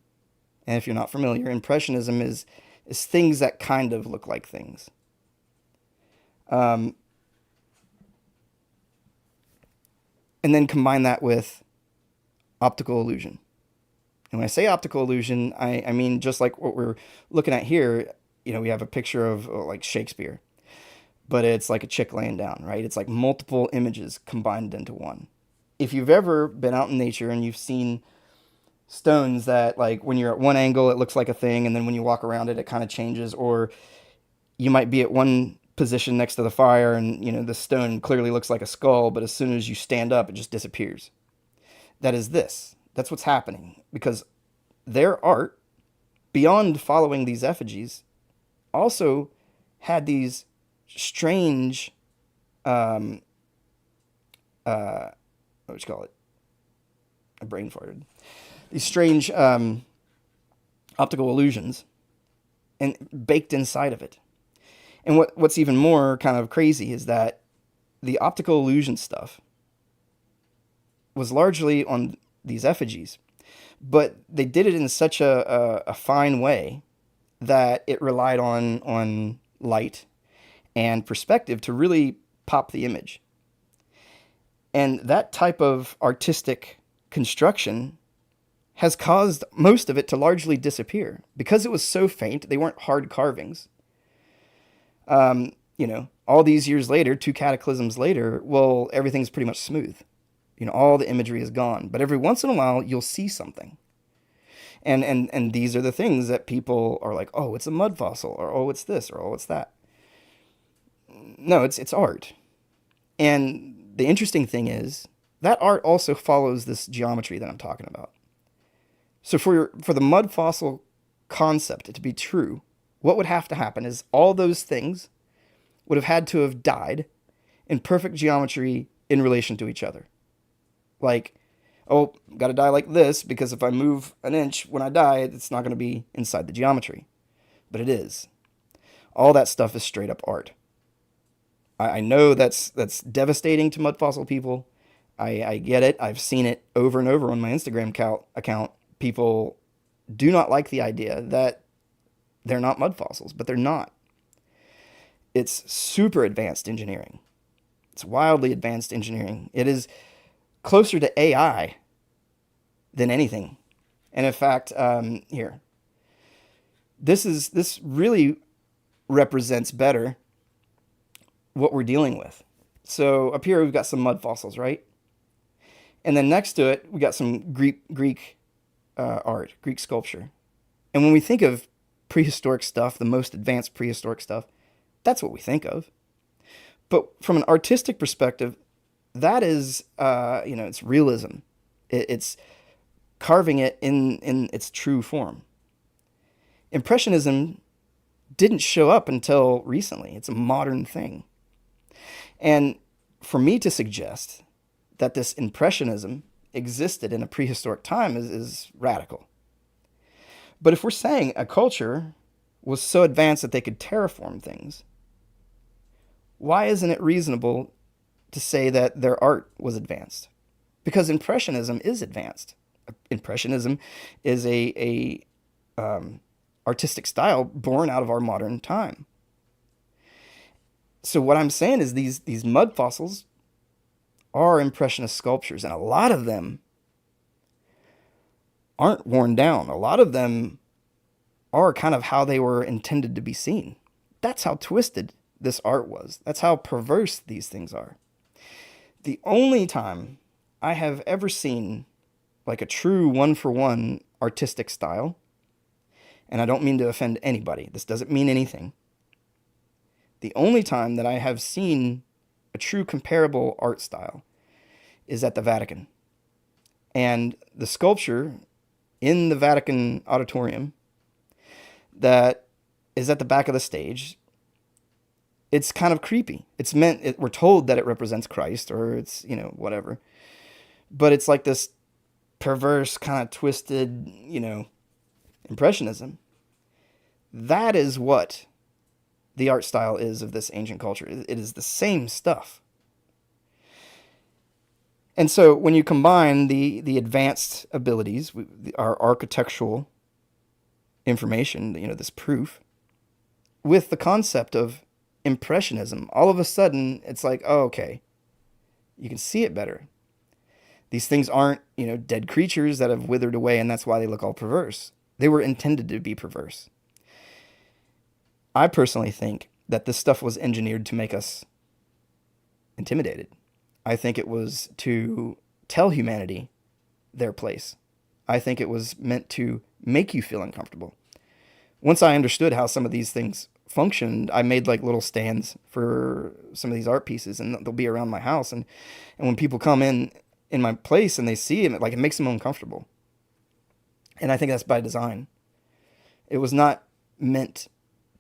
And if you're not familiar, Impressionism is things that kind of look like things. And then combine that with optical illusion. And when I say optical illusion, I mean just like what we're looking at here. We have a picture of like Shakespeare, but it's like a chick laying down, right? It's like multiple images combined into one. If you've ever been out in nature and you've seen stones that, like, when you're at one angle, it looks like a thing, and then when you walk around it, it kind of changes, or you might be at one position next to the fire and, the stone clearly looks like a skull, but as soon as you stand up, it just disappears. That is this. That's what's happening, because their art, beyond following these effigies, also had these strange, what would you call it? I brain farted. These strange optical illusions and baked inside of it. And what's even more kind of crazy is that the optical illusion stuff was largely on these effigies, but they did it in such a fine way that it relied on light and perspective to really pop the image. And that type of artistic construction has caused most of it to largely disappear. Because it was so faint, they weren't hard carvings. all these years later, 2 cataclysms later, well, everything's pretty much smooth. All the imagery is gone. But every once in a while, you'll see something. And these are the things that people are like, oh, it's a mud fossil, or oh, it's this, or oh, it's that. No, it's art. And the interesting thing is that art also follows this geometry that I'm talking about. So for the mud fossil concept to be true, what would have to happen is all those things would have had to have died in perfect geometry in relation to each other. Like, oh, got to die like this because if I move an inch when I die, it's not going to be inside the geometry. But it is. All that stuff is straight up art. I know that's devastating to mud fossil people. I get it. I've seen it over and over on my Instagram account. People do not like the idea that they're not mud fossils, but they're not. It's super advanced engineering. It's wildly advanced engineering. It is closer to AI than anything. And in fact, here, this really represents better what we're dealing with. So up here we've got some mud fossils, right? And then next to it we got some Greek art, Greek sculpture. And when we think of prehistoric stuff, the most advanced prehistoric stuff, that's what we think of. But from an artistic perspective, that is, it's realism. It's carving it in its true form. Impressionism didn't show up until recently. It's a modern thing. And for me to suggest that this impressionism existed in a prehistoric time is radical. But if we're saying a culture was so advanced that they could terraform things, why isn't it reasonable to say that their art was advanced? Because impressionism is advanced. Impressionism is a artistic style born out of our modern time. So what I'm saying is these mud fossils are impressionist sculptures, and a lot of them aren't worn down. A lot of them are kind of how they were intended to be seen. That's how twisted this art was. That's how perverse these things are. The only time I have ever seen like a true one-for-one artistic style, and I don't mean to offend anybody, this doesn't mean anything. The only time that I have seen a true comparable art style is at the Vatican. And the sculpture in the Vatican auditorium that is at the back of the stage, it's kind of creepy. We're told that it represents Christ, or it's, whatever. But it's like this perverse, kind of twisted, impressionism. That is what the art style is of this ancient culture. It is the same stuff. And so when you combine the advanced abilities, our architectural information, this proof, with the concept of impressionism, all of a sudden it's like, oh, okay, you can see it better. These things aren't, dead creatures that have withered away, and that's why they look all perverse. They were intended to be perverse. I personally think that this stuff was engineered to make us intimidated. I think it was to tell humanity their place. I think it was meant to make you feel uncomfortable. Once I understood how some of these things functioned, I made like little stands for some of these art pieces, and they'll be around my house. And when people come in my place and they see them, it makes them uncomfortable. And I think that's by design. It was not meant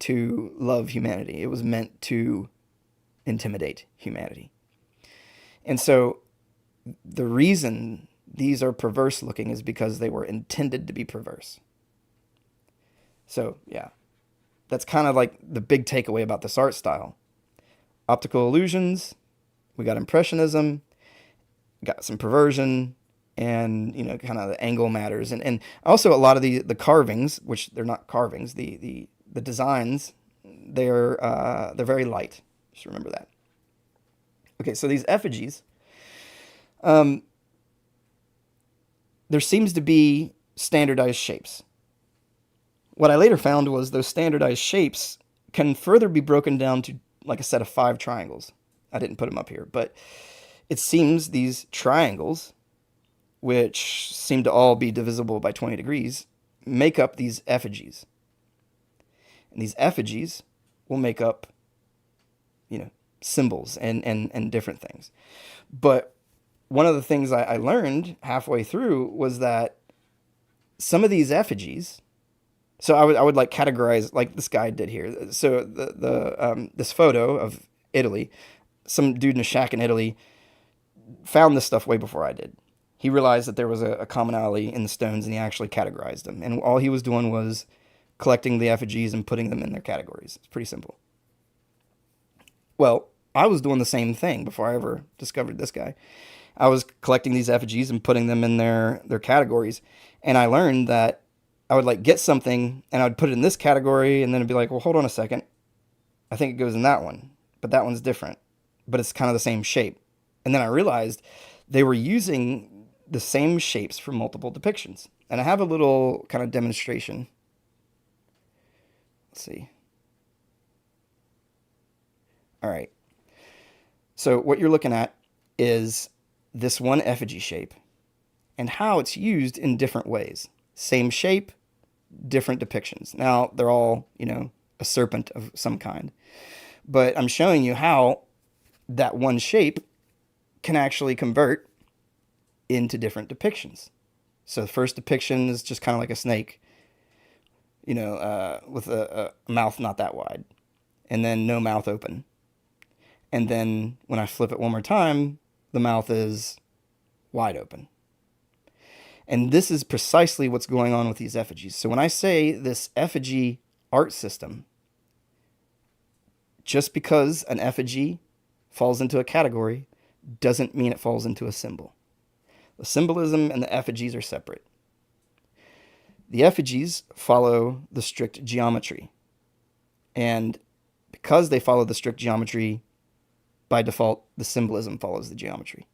to love humanity. It was meant to intimidate humanity. And so the reason these are perverse looking is because they were intended to be perverse. So, yeah, that's kind of like the big takeaway about this art style. Optical illusions, we got impressionism, got some perversion, and, kind of the angle matters. And also a lot of the carvings, which they're not carvings, the designs, they're very light. Just remember that. Okay, so these effigies, there seems to be standardized shapes. What I later found was those standardized shapes can further be broken down to like a set of 5 triangles. I didn't put them up here, but it seems these triangles, which seem to all be divisible by 20 degrees, make up these effigies. And these effigies will make up, symbols and different things. But one of the things I learned halfway through was that some of these effigies, so I would like categorize like this guy did here. So this photo of Italy, some dude in a shack in Italy found this stuff way before I did. He realized that there was a commonality in the stones, and he actually categorized them. And all he was doing was collecting the effigies and putting them in their categories. It's pretty simple. Well, I was doing the same thing before I ever discovered this guy. I was collecting these effigies and putting them in their categories. And I learned that I would like get something and I would put it in this category, and then it'd be like, well, hold on a second. I think it goes in that one, but that one's different, but it's kind of the same shape. And then I realized they were using the same shapes for multiple depictions. And I have a little kind of demonstration. Let's see. All right. So what you're looking at is this one effigy shape and how it's used in different ways. Same shape, different depictions. Now, they're all, a serpent of some kind. But I'm showing you how that one shape can actually convert into different depictions. So the first depiction is just kind of like a snake, with a mouth not that wide, and then no mouth open. And then when I flip it one more time, the mouth is wide open. And this is precisely what's going on with these effigies. So when I say this effigy art system, just because an effigy falls into a category doesn't mean it falls into a symbol. The symbolism and the effigies are separate. The effigies follow the strict geometry. And because they follow the strict geometry, by default, the symbolism follows the geometry.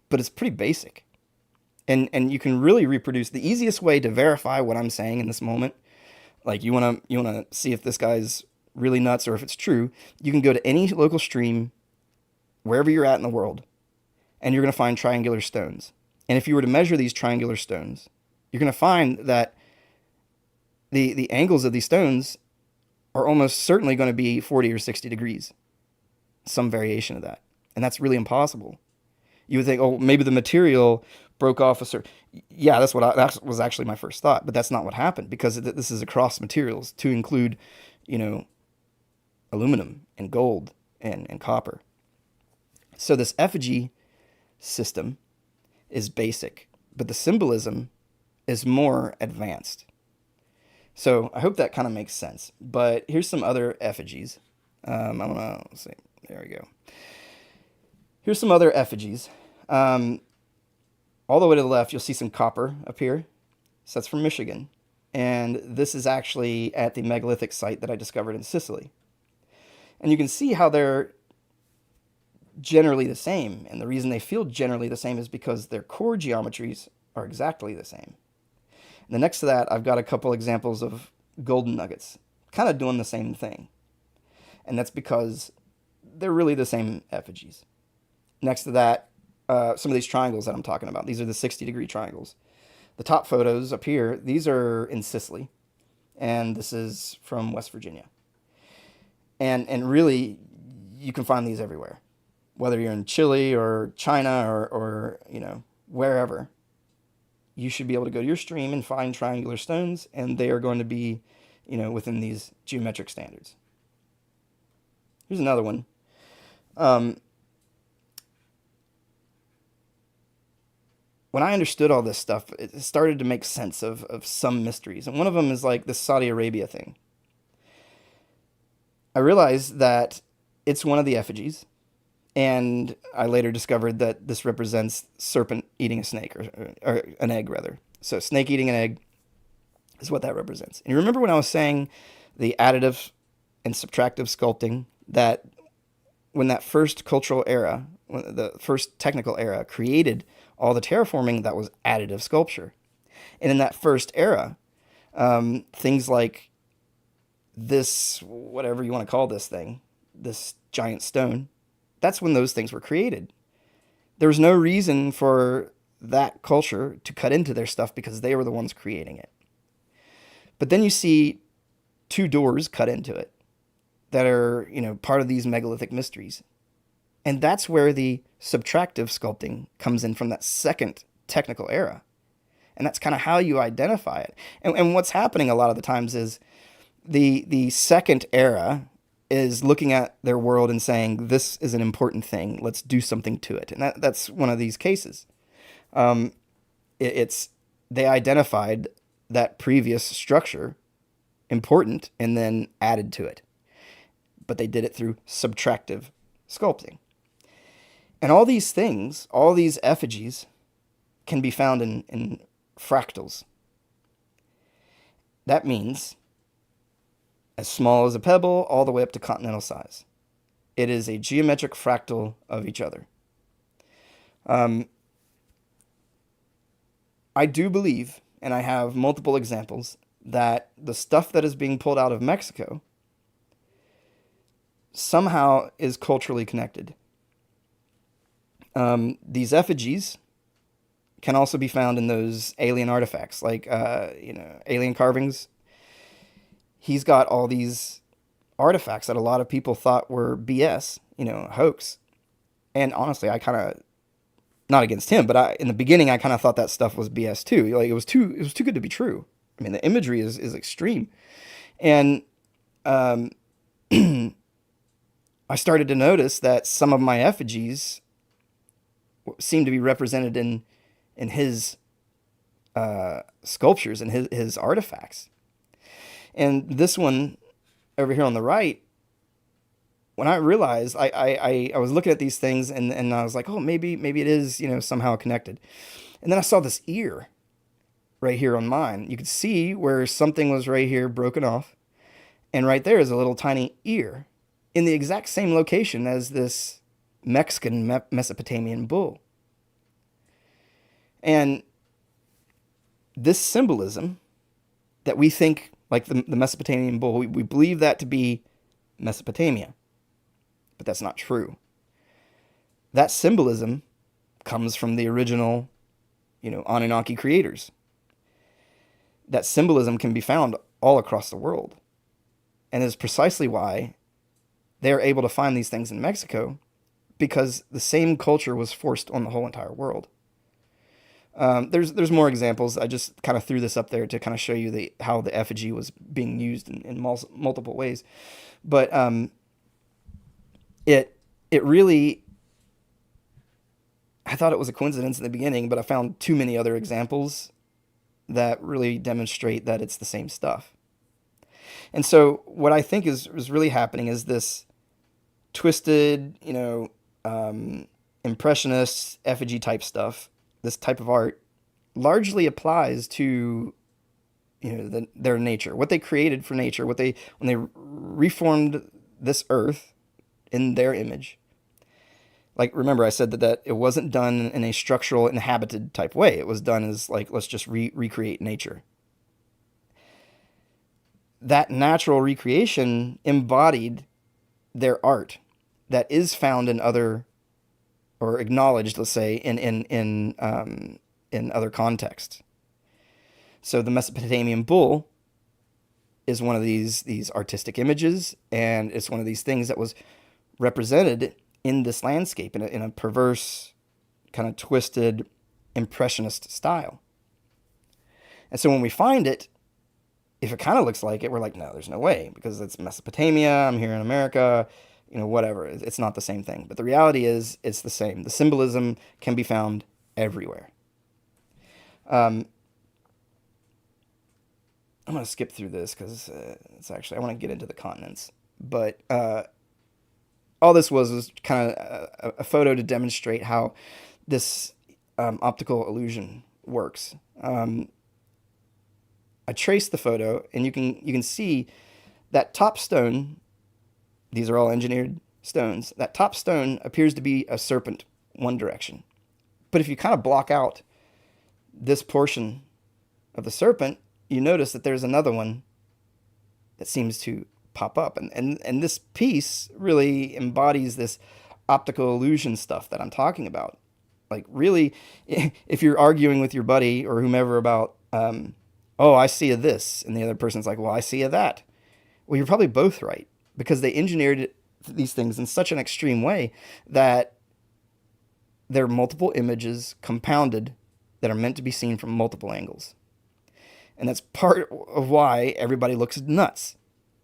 But it's pretty basic. And you can really reproduce. The easiest way to verify what I'm saying in this moment, like you wanna see if this guy's really nuts or if it's true, you can go to any local stream, wherever you're at in the world, and you're going to find triangular stones. And if you were to measure these triangular stones, you're going to find that the angles of these stones are almost certainly going to be 40 or 60 degrees. Some variation of that. And that's really impossible. You would think, oh, maybe the material broke off a certain... Yeah, that was actually my first thought, but that's not what happened, because this is across materials to include, aluminum and gold and copper. So this effigy system is basic, but the symbolism is more advanced. So I hope that kind of makes sense. But here's some other effigies. Let's see. There we go. Here's some other effigies. All the way to the left, you'll see some copper up here. So that's from Michigan. And this is actually at the megalithic site that I discovered in Sicily. And you can see how they're generally the same. And the reason they feel generally the same is because their core geometries are exactly the same. And then next to that, I've got a couple examples of golden nuggets, kind of doing the same thing. And that's because they're really the same effigies. Next to that, some of these triangles that I'm talking about. These are the 60-degree triangles. The top photos up here, these are in Sicily. And this is from West Virginia. And really, you can find these everywhere. Whether you're in Chile or China or wherever, you should be able to go to your stream and find triangular stones, and they are going to be, within these geometric standards. Here's another one. When I understood all this stuff, it started to make sense of some mysteries. And one of them is like this Saudi Arabia thing. I realized that it's one of the effigies. And I later discovered that this represents serpent eating a snake, or an egg, rather. So snake eating an egg is what that represents. And you remember when I was saying the additive and subtractive sculpting, that when that first cultural era, the first technical era, created all the terraforming, that was additive sculpture. And in that first era, things like this, whatever you want to call this thing, this giant stone, that's when those things were created. There was no reason for that culture to cut into their stuff because they were the ones creating it. But then you see two doors cut into it that are, part of these megalithic mysteries. And that's where the subtractive sculpting comes in from that second technical era. And that's kind of how you identify it. And what's happening a lot of the times is the second era is looking at their world and saying, this is an important thing. Let's do something to it. And that's one of these cases. They identified that previous structure important and then added to it. But they did it through subtractive sculpting. And all these things, all these effigies, can be found in fractals. That means as small as a pebble all the way up to continental size. It is a geometric fractal of each other. I do believe, and I have multiple examples, that the stuff that is being pulled out of Mexico somehow is culturally connected. These effigies can also be found in those alien artifacts, like, alien carvings. He's got all these artifacts that a lot of people thought were BS, hoax. And honestly, I kind of, not against him, but in the beginning, I kind of thought that stuff was BS too. Like, it was too good to be true. I mean, the imagery is extreme. And I started to notice that some of my effigies seemed to be represented in his sculptures and his artifacts. And this one over here on the right, when I realized, I was looking at these things and I was like, oh, maybe it is, somehow connected. And then I saw this ear right here on mine. You could see where something was right here broken off. And right there is a little tiny ear in the exact same location as this Mexican Mesopotamian bull. And this symbolism that we think, like the Mesopotamian bull, we believe that to be Mesopotamia. But that's not true. That symbolism comes from the original, Anunnaki creators. That symbolism can be found all across the world. And is precisely why they're able to find these things in Mexico, because the same culture was forced on the whole entire world. There's more examples. I just kind of threw this up there to kind of show you how the effigy was being used in multiple ways. But it really, I thought it was a coincidence in the beginning, but I found too many other examples that really demonstrate that it's the same stuff. And so what I think is really happening is this twisted, impressionist effigy type stuff, this type of art, largely applies to, their nature, what they created for nature, when they reformed this earth in their image. Like, remember, I said that it wasn't done in a structural, inhabited type way. It was done as like, let's just recreate nature. That natural recreation embodied their art that is found in other, or acknowledged, let's say, in other contexts. So the Mesopotamian bull is one of these artistic images, and it's one of these things that was represented in this landscape in a perverse, kind of twisted, impressionist style. And so when we find it, if it kind of looks like it, we're like, no, there's no way, because it's Mesopotamia, I'm here in America, whatever. It's not the same thing. But the reality is, it's the same. The symbolism can be found everywhere. I'm going to skip through this because I want to get into the continents. But all this was kind of a photo to demonstrate how this optical illusion works. I traced the photo, and you can see that top stone. These are all engineered stones. That top stone appears to be a serpent one direction. But if you kind of block out this portion of the serpent, you notice that there's another one that seems to pop up. And this piece really embodies this optical illusion stuff that I'm talking about. Like, really, if you're arguing with your buddy or whomever about, oh, I see a this, and the other person's like, well, I see a that. Well, you're probably both right, because they engineered these things in such an extreme way that there are multiple images compounded that are meant to be seen from multiple angles. And that's part of why everybody looks nuts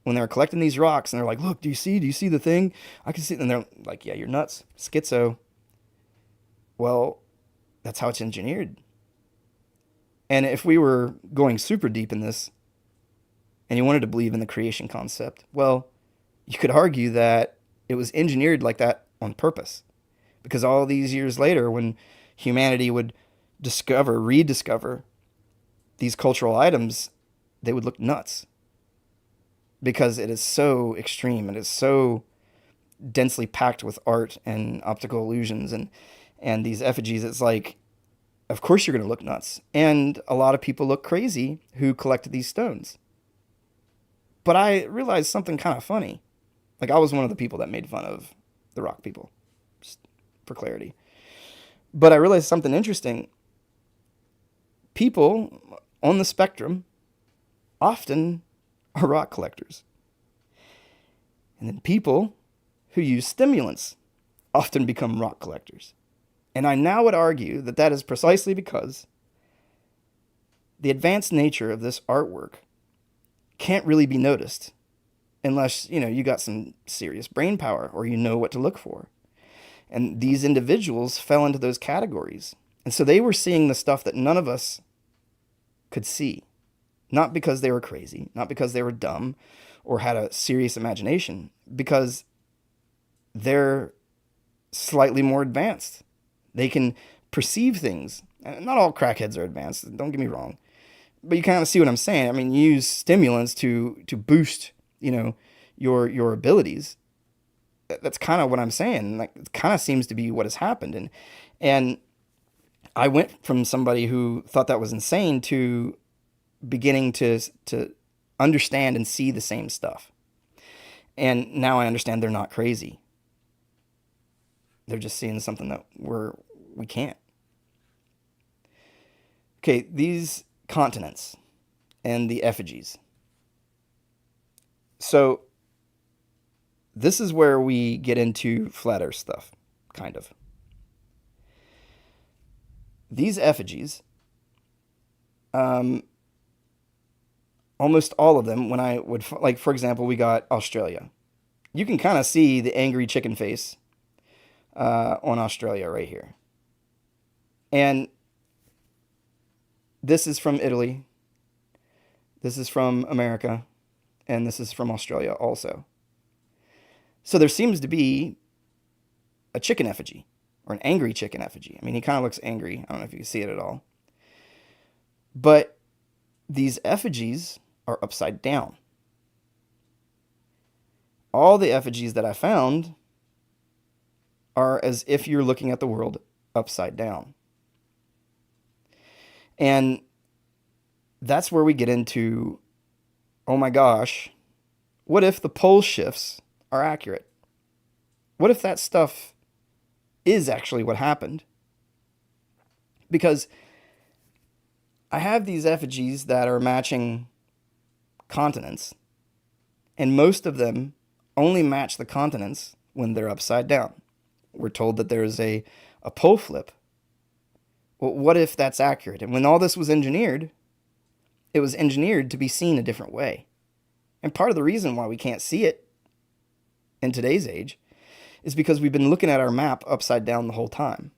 when they're collecting these rocks and they're like, look, do you see the thing? I can see it. And they're like, yeah, you're nuts. Schizo. Well, that's how it's engineered. And if we were going super deep in this and you wanted to believe in the creation concept, well, you could argue that it was engineered like that on purpose. Because all these years later, when humanity would rediscover these cultural items, they would look nuts. Because it is so extreme. It is so densely packed with art and optical illusions and these effigies. It's like, of course you're going to look nuts. And a lot of people look crazy who collected these stones. But I realized something kind of funny. Like, I was one of the people that made fun of the rock people, just for clarity. But I realized something interesting. People on the spectrum often are rock collectors. And then people who use stimulants often become rock collectors. And I now would argue that that is precisely because the advanced nature of this artwork can't really be noticed unless, you got some serious brain power or you know what to look for. And these individuals fell into those categories. And so they were seeing the stuff that none of us could see. Not because they were crazy, not because they were dumb or had a serious imagination, because they're slightly more advanced. They can perceive things. Not all crackheads are advanced, don't get me wrong. But you kind of see what I'm saying. I mean, you use stimulants to boost, your abilities. That's kind of what I'm saying. Like, it kind of seems to be what has happened. And I went from somebody who thought that was insane to beginning to understand and see the same stuff. And now I understand they're not crazy. They're just seeing something that we can't. Okay, these continents and the effigies. So this is where we get into flat earth stuff, kind of. These effigies, almost all of them, when I would, like, for example, we got Australia. You can kind of see the angry chicken face on Australia right here. And this is from Italy. This is from America. And this is from Australia also. So there seems to be a chicken effigy, or an angry chicken effigy. I mean, he kind of looks angry. I don't know if you can see it at all. But these effigies are upside down. All the effigies that I found are as if you're looking at the world upside down. And that's where we get into, oh my gosh, what if the pole shifts are accurate? What if that stuff is actually what happened? Because I have these effigies that are matching continents, and most of them only match the continents when they're upside down. We're told that there's a pole flip. Well, what if that's accurate? And when all this was engineered, it was engineered to be seen a different way. And part of the reason why we can't see it in today's age is because we've been looking at our map upside down the whole time.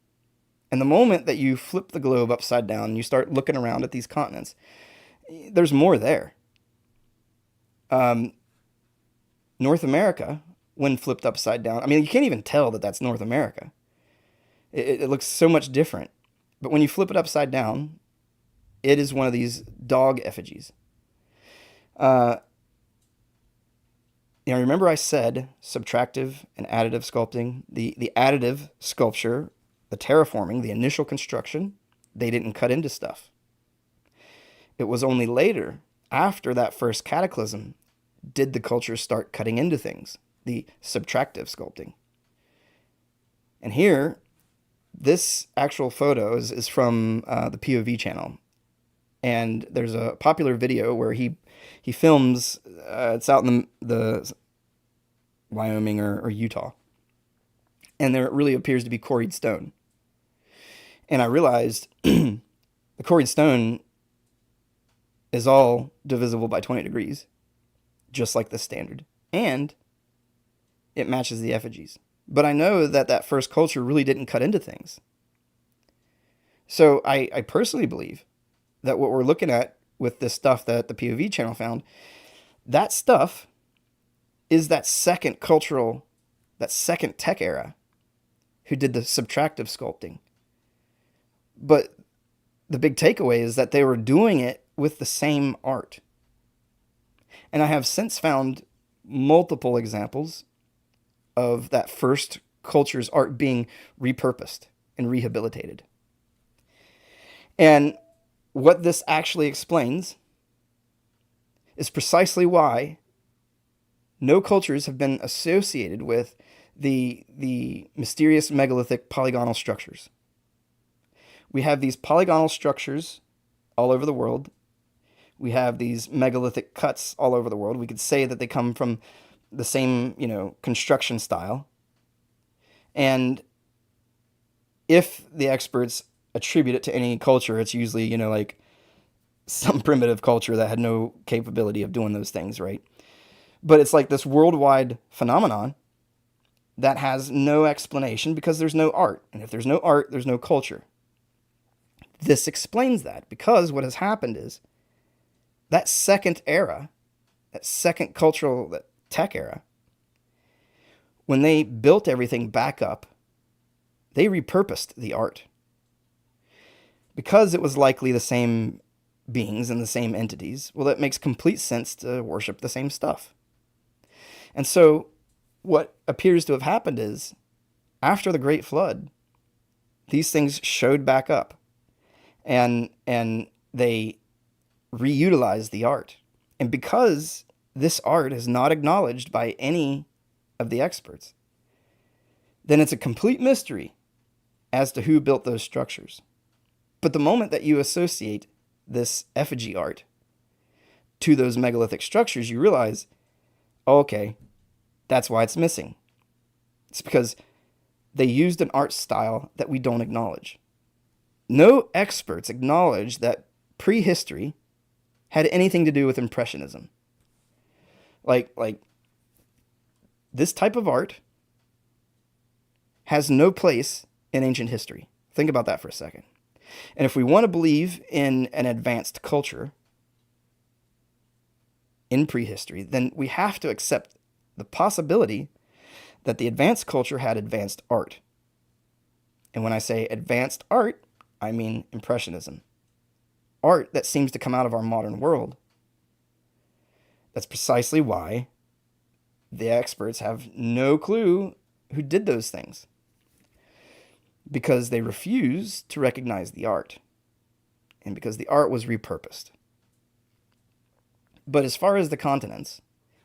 And the moment that you flip the globe upside down and you start looking around at these continents, there's more there. North America, when flipped upside down, I mean, you can't even tell that that's North America. It looks so much different. But when you flip it upside down, it is one of these dog effigies. Remember I said subtractive and additive sculpting? The additive sculpture, the terraforming, the initial construction, they didn't cut into stuff. It was only later, after that first cataclysm, did the cultures start cutting into things? The subtractive sculpting. And here, this actual photo is from the POV channel. And there's a popular video where he films, it's out in the Wyoming or Utah. And there really appears to be quarried stone. And I realized the quarried stone is all divisible by 20 degrees, just like the standard. And it matches the effigies. But I know that that first culture really didn't cut into things. So I personally believe that what we're looking at with this stuff that the POV channel found, that stuff is that second cultural, that second tech era who did the subtractive sculpting. But the big takeaway is that they were doing it with the same art. And I have since found multiple examples of that first culture's art being repurposed and rehabilitated. And what this actually explains is precisely why no cultures have been associated with the mysterious megalithic polygonal structures. We have these polygonal structures all over the world. We have these megalithic cuts all over the world. We could say that they come from the same, construction style. And if the experts attribute it to any culture, it's usually, like some primitive culture that had no capability of doing those things, right? But it's like this worldwide phenomenon that has no explanation because there's no art. And if there's no art, there's no culture. This explains that, because what has happened is that second era, that second cultural, that tech era, when they built everything back up, they repurposed the art. Because it was likely the same beings and the same entities, well, it makes complete sense to worship the same stuff. And so what appears to have happened is, after the Great Flood, these things showed back up. And they reutilized the art. And because this art is not acknowledged by any of the experts, then it's a complete mystery as to who built those structures. But the moment that you associate this effigy art to those megalithic structures, you realize, oh, okay, that's why it's missing. It's because they used an art style that we don't acknowledge. No experts acknowledge that prehistory had anything to do with Impressionism. Like this type of art has no place in ancient history. Think about that for a second. And if we want to believe in an advanced culture in prehistory, then we have to accept the possibility that the advanced culture had advanced art. And when I say advanced art, I mean Impressionism. Art that seems to come out of our modern world. That's precisely why the experts have no clue who did those things. Because they refuse to recognize the art. And because the art was repurposed. But as far as the continents,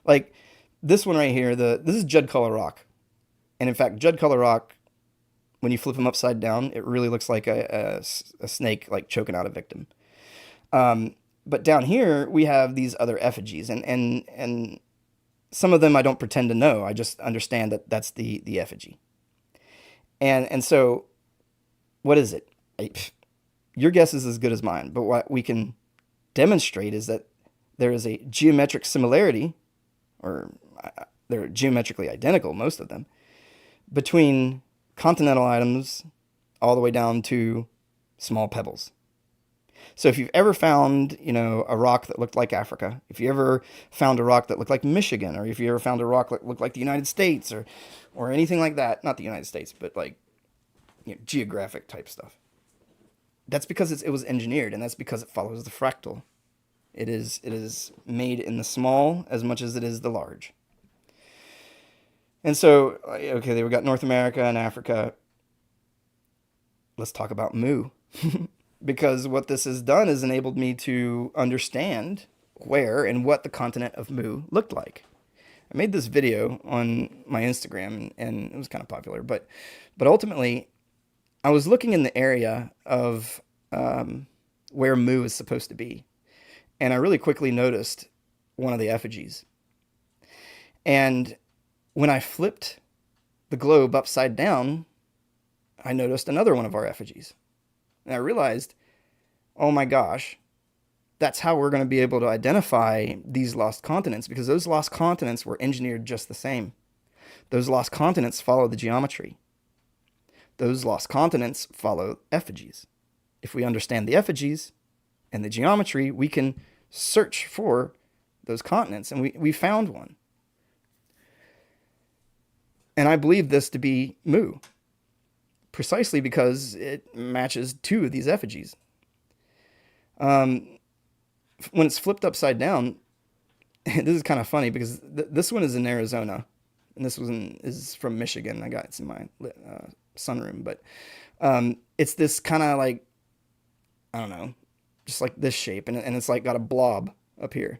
like this one right here, this is Judd Color Rock. And in fact, Judd Color Rock, when you flip him upside down, it really looks like a snake like choking out a victim. But down here, we have these other effigies. And some of them I don't pretend to know. I just understand that that's the effigy. And so, what is it? Your guess is as good as mine. But what we can demonstrate is that there is a geometric similarity, or they're geometrically identical, most of them, between continental items all the way down to small pebbles. So if you've ever found, a rock that looked like Africa, if you ever found a rock that looked like Michigan, or if you ever found a rock that looked like the United States, or anything like that, not the United States, but like geographic type stuff, that's because it was engineered, and that's because it follows the fractal. It is made in the small as much as it is the large. And so, okay, we got North America and Africa. Let's talk about Mu. Because what this has done is enabled me to understand where and what the continent of Mu looked like. I made this video on my Instagram, and it was kind of popular, but ultimately, I was looking in the area of where Mu is supposed to be, and I really quickly noticed one of the effigies. And when I flipped the globe upside down, I noticed another one of our effigies. And I realized, oh my gosh, that's how we're going to be able to identify these lost continents, because those lost continents were engineered just the same. Those lost continents follow the geometry. Those lost continents follow effigies. If we understand the effigies and the geometry, we can search for those continents, and we found one. And I believe this to be Mu, precisely because it matches two of these effigies. When it's flipped upside down, this is kind of funny because this one is in Arizona, and this one is from Michigan. I got it's in my sunroom, but it's this kind of like, I don't know, just like this shape, and it's like got a blob up here.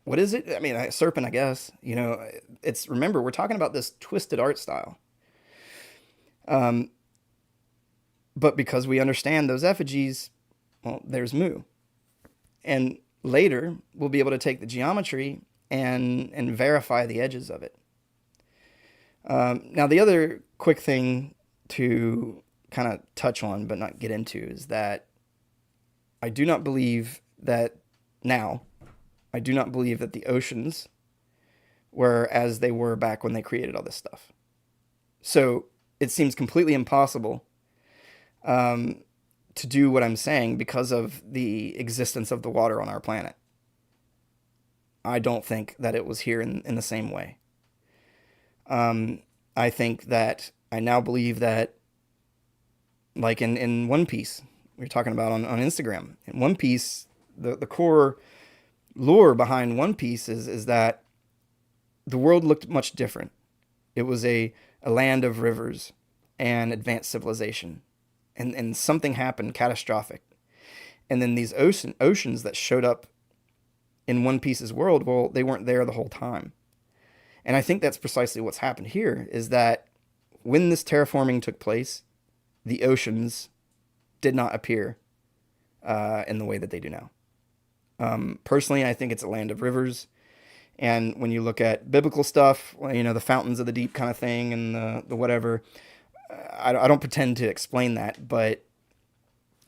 What is it? I mean, a serpent, I guess. You know, it's, remember, we're talking about this twisted art style. But because we understand those effigies, well, there's Mu. And later, we'll be able to take the geometry and verify the edges of it. Now, the other quick thing to kind of touch on but not get into is that I do not believe that the oceans were as they were back when they created all this stuff. So it seems completely impossible to do what I'm saying because of the existence of the water on our planet. I don't think that it was here in the same way. I think that I now believe that, like in One Piece, we were talking about on Instagram, in One Piece, the core lore behind One Piece is that the world looked much different. It was a land of rivers and advanced civilization. And something happened catastrophic. And then these oceans that showed up in One Piece's world, well, they weren't there the whole time. And I think that's precisely what's happened here, is that when this terraforming took place, the oceans did not appear in the way that they do now. Personally, I think it's a land of rivers. And when you look at biblical stuff, you know, the fountains of the deep kind of thing and the whatever, I don't pretend to explain that, but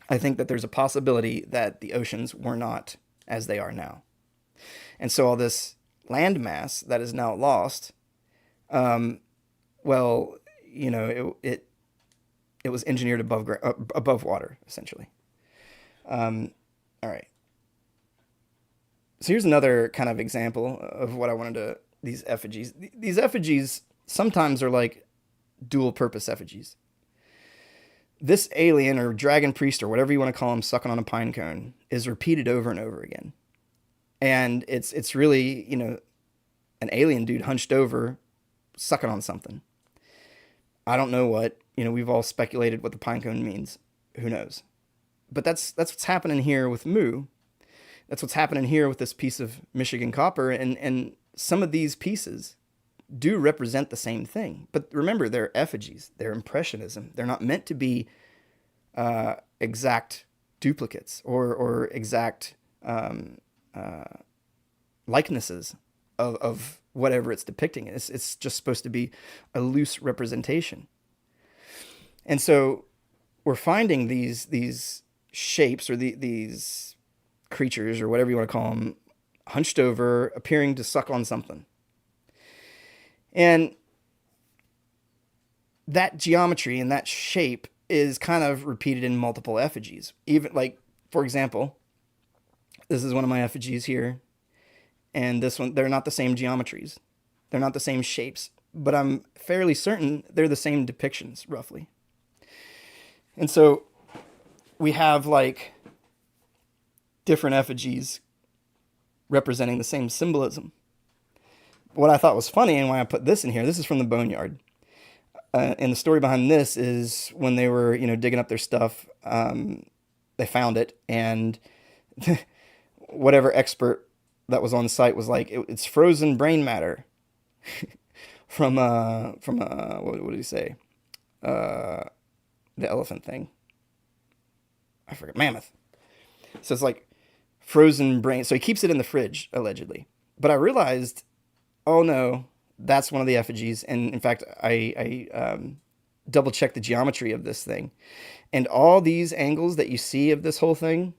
I think that there's a possibility that the oceans were not as they are now. And so all this land mass that is now lost, well, you know, it was engineered above water, essentially. All right. So here's another kind of example of what I wanted to, these effigies. These effigies sometimes are like dual purpose effigies. This alien or dragon priest or whatever you want to call him sucking on a pine cone is repeated over and over again. And it's really, you know, an alien dude hunched over sucking on something. I don't know what, you know, we've all speculated what the pine cone means. Who knows? But that's what's happening here with Mu. That's what's happening here with this piece of Michigan copper, and some of these pieces do represent the same thing. But remember, they're effigies. They're impressionism. They're not meant to be exact duplicates or exact likenesses of whatever it's depicting. It's just supposed to be a loose representation. And so we're finding these shapes or these creatures or whatever you want to call them, hunched over, appearing to suck on something. And that geometry and that shape is kind of repeated in multiple effigies. Even like, for example, this is one of my effigies here. And this one, they're not the same geometries. They're not the same shapes, but I'm fairly certain they're the same depictions, roughly. And so we have like different effigies representing the same symbolism. What I thought was funny and why I put this in here, this is from the Boneyard. And the story behind this is when they were, you know, digging up their stuff, they found it, and whatever expert that was on site was like, it's frozen brain matter from what did he say? Uh, the elephant thing. I forget. Mammoth. So it's like frozen brain. So he keeps it in the fridge allegedly. But I realized, oh no, that's one of the effigies. And in fact, I double checked the geometry of this thing, and all these angles that you see of this whole thing,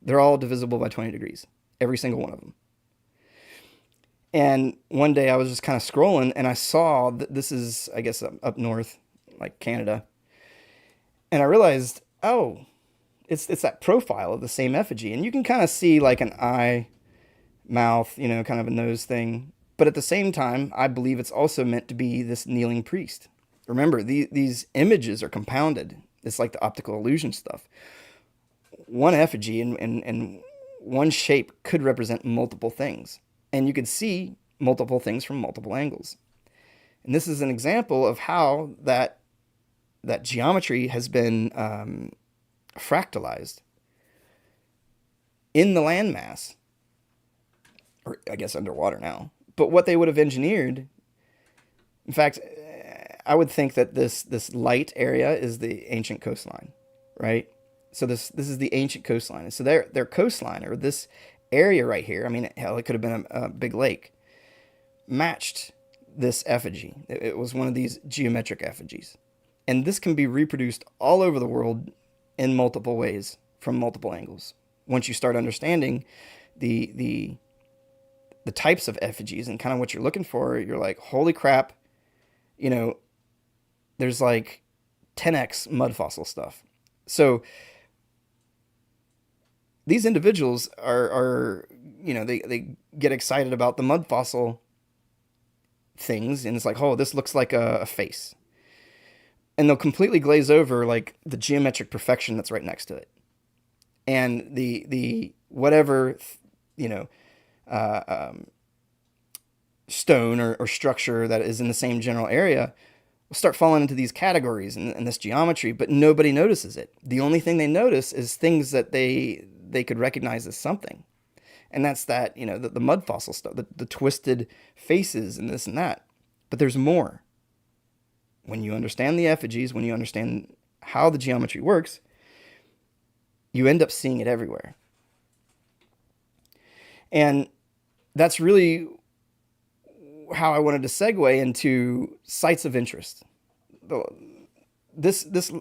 they're all divisible by 20 degrees. Every single one of them. And one day I was just kind of scrolling and I saw that this is, I guess, up north, like Canada. And I realized, oh, it's that profile of the same effigy. And you can kind of see like an eye, mouth, kind of a nose thing. But at the same time, I believe it's also meant to be this kneeling priest. Remember, these images are compounded. It's like the optical illusion stuff. One effigy and one shape could represent multiple things. And you could see multiple things from multiple angles. And this is an example of how that geometry has been fractalized in the landmass, or I guess underwater now. But what they would have engineered, in fact, I would think that this light area is the ancient coastline, right? So this is the ancient coastline. And so their coastline, or this area right here, I mean, hell, it could have been a big lake, matched this effigy. It was one of these geometric effigies. And this can be reproduced all over the world in multiple ways from multiple angles. Once you start understanding the types of effigies and kind of what you're looking for, you're like, holy crap, there's like 10x mud fossil stuff. So these individuals are they get excited about the mud fossil things, and it's like, oh, this looks like a face. And they'll completely glaze over like the geometric perfection that's right next to it. And the whatever, stone or structure that is in the same general area will start falling into these categories and this geometry, but nobody notices it. The only thing they notice is things that they could recognize as something. And that's that, the mud fossil stuff, the twisted faces and this and that. But there's more. When you understand the effigies, when you understand how the geometry works, you end up seeing it everywhere. And that's really how I wanted to segue into sites of interest. This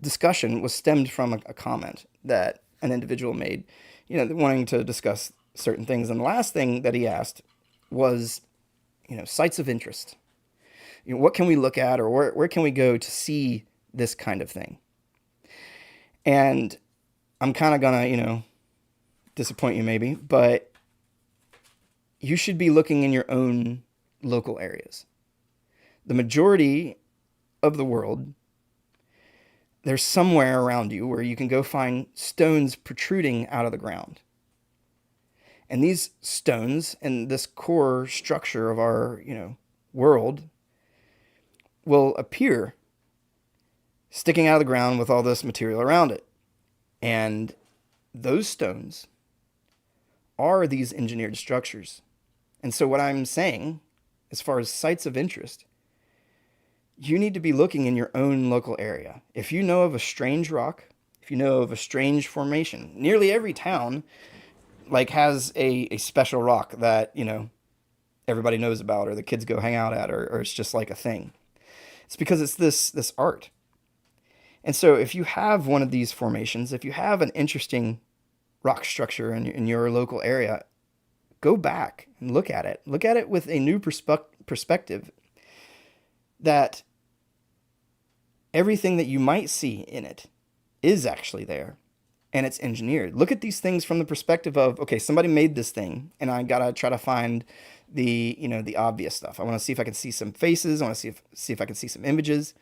discussion was stemmed from a comment that an individual made, wanting to discuss certain things. And the last thing that he asked was, sites of interest. What can we look at, or where can we go to see this kind of thing? And I'm kind of gonna, disappoint you maybe, but you should be looking in your own local areas. The majority of the world, there's somewhere around you where you can go find stones protruding out of the ground. And these stones and this core structure of our, world will appear sticking out of the ground with all this material around it. And those stones are these engineered structures. And so what I'm saying, as far as sites of interest, you need to be looking in your own local area. If you know of a strange rock, if you know of a strange formation, nearly every town has a special rock that, everybody knows about, or the kids go hang out at, or it's just like a thing. It's because it's this art. And so if you have one of these formations, if you have an interesting rock structure in your local area, go back and look at it. Look at it with a new perspective, that everything that you might see in it is actually there, and it's engineered. Look at these things from the perspective of, okay, somebody made this thing, and I gotta try to find the obvious stuff. I want to see if I can see some faces. I want to see if I can see some images.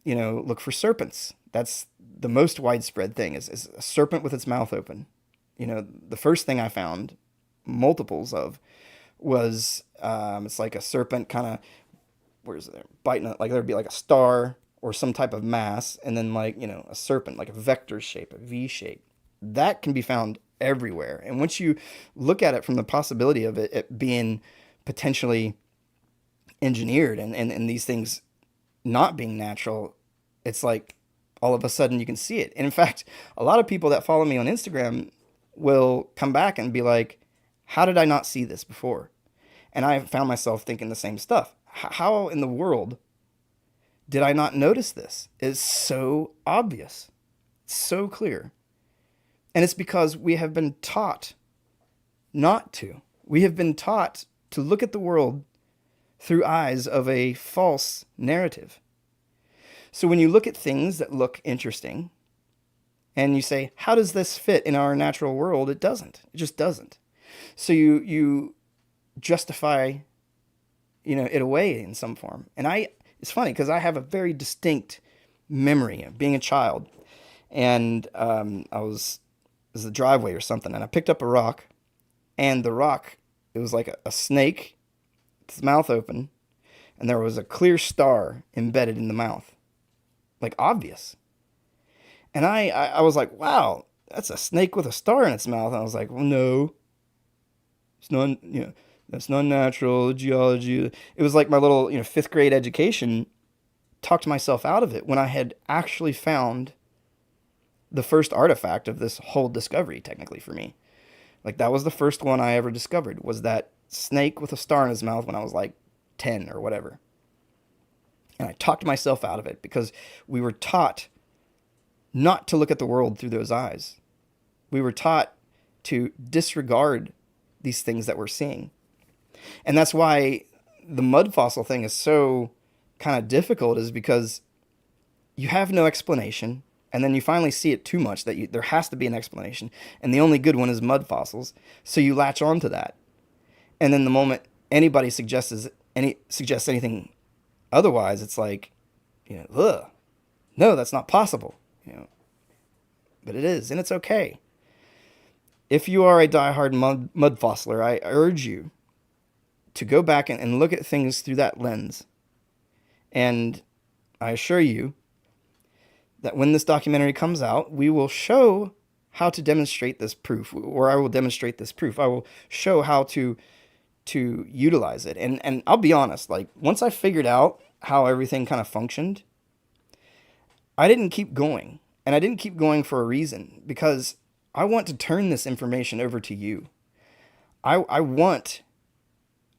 Look for serpents. That's the most widespread thing, is a serpent with its mouth open. The first thing I found multiples of was it's like a serpent kind of, where's it, biting it, like there'd be like a star or some type of mass, and then a serpent, like a vector shape, a V shape. that can be found everywhere. And once you look at it from the possibility of it being potentially engineered and these things not being natural, it's like all of a sudden you can see it. And in fact, a lot of people that follow me on Instagram will come back and be like, how did I not see this before? And I found myself thinking the same stuff. How in the world did I not notice this? It's so obvious, it's so clear. And it's because we have been taught not to. We have been taught to look at the world through eyes of a false narrative. So when you look at things that look interesting and you say, how does this fit in our natural world? It doesn't. It just doesn't. So you justify, it away in some form. And it's funny because I have a very distinct memory of being a child. And it was a driveway or something, and I picked up a rock, and the rock, it was like a snake, its mouth open, and there was a clear star embedded in the mouth, like obvious. And I was like, wow, that's a snake with a star in its mouth. And I was like, well, no, it's not, that's not natural geology. It was like my little, fifth grade education talked myself out of it when I had actually found the first artifact of this whole discovery, technically, for me. Like, that was the first one I ever discovered, was that snake with a star in his mouth when I was like 10 or whatever. And I talked myself out of it because we were taught not to look at the world through those eyes. We were taught to disregard these things that we're seeing. And that's why the mud fossil thing is so kind of difficult, is because you have no explanation. And then you finally see it too much that there has to be an explanation. And the only good one is mud fossils. So you latch on to that. And then the moment anybody suggests anything otherwise, it's like, ugh, no, that's not possible. But it is, and it's okay. If you are a diehard mud fossiler, I urge you to go back and look at things through that lens. And I assure you that when this documentary comes out, we will show how to demonstrate this proof, or I will demonstrate this proof. I will show how to utilize it. And I'll be honest, like, once I figured out how everything kind of functioned, I didn't keep going. And I didn't keep going for a reason, because I want to turn this information over to you. I want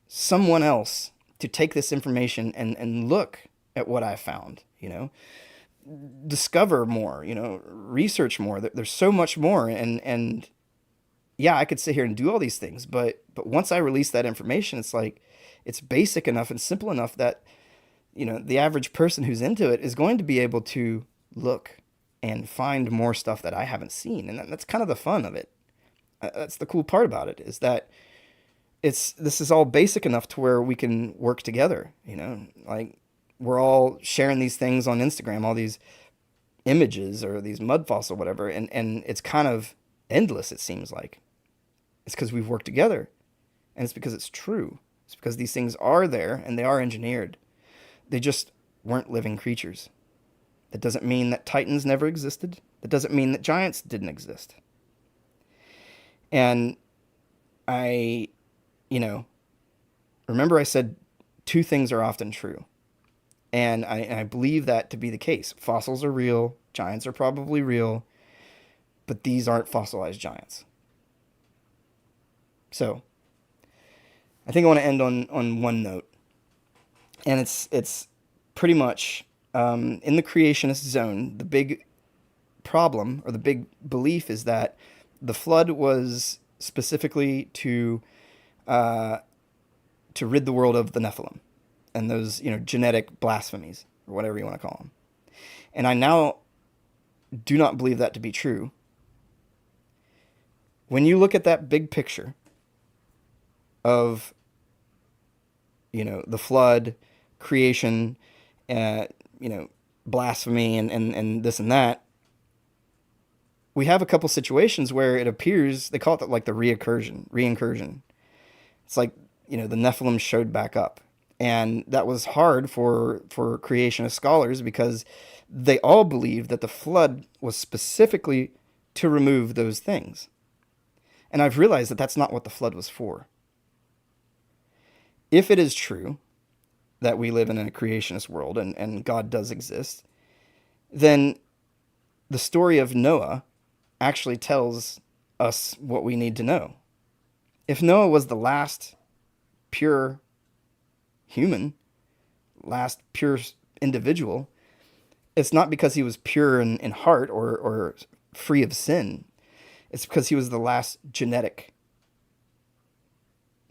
someone else to take this information and look at what I found, discover more, research more. There's so much more. And yeah, I could sit here and do all these things, but once I release that information, it's like, it's basic enough and simple enough that, the average person who's into it is going to be able to look and find more stuff that I haven't seen. And that's kind of the fun of it. That's the cool part about it, is that this is all basic enough to where we can work together, like, we're all sharing these things on Instagram, all these images or these mud fossils or whatever, and it's kind of endless, it seems like. It's because we've worked together, and it's because it's true. It's because these things are there, and they are engineered. They just weren't living creatures. That doesn't mean that titans never existed. That doesn't mean that giants didn't exist. And I, remember I said two things are often true. And I believe that to be the case. Fossils are real. Giants are probably real. But these aren't fossilized giants. So, I think I want to end on one note. And it's pretty much, in the creationist zone, the big problem, or the big belief, is that the flood was specifically to rid the world of the Nephilim and those, genetic blasphemies, or whatever you want to call them. And I now do not believe that to be true. When you look at that big picture of, the flood, creation, blasphemy, and this and that, we have a couple situations where it appears, they call it like the reincursion. It's like, the Nephilim showed back up. And that was hard for creationist scholars, because they all believed that the flood was specifically to remove those things. And I've realized that that's not what the flood was for. If it is true that we live in a creationist world and God does exist, then the story of Noah actually tells us what we need to know. If Noah was the last pure human, last pure individual, it's not because he was pure in heart or free of sin. It's because he was the last genetic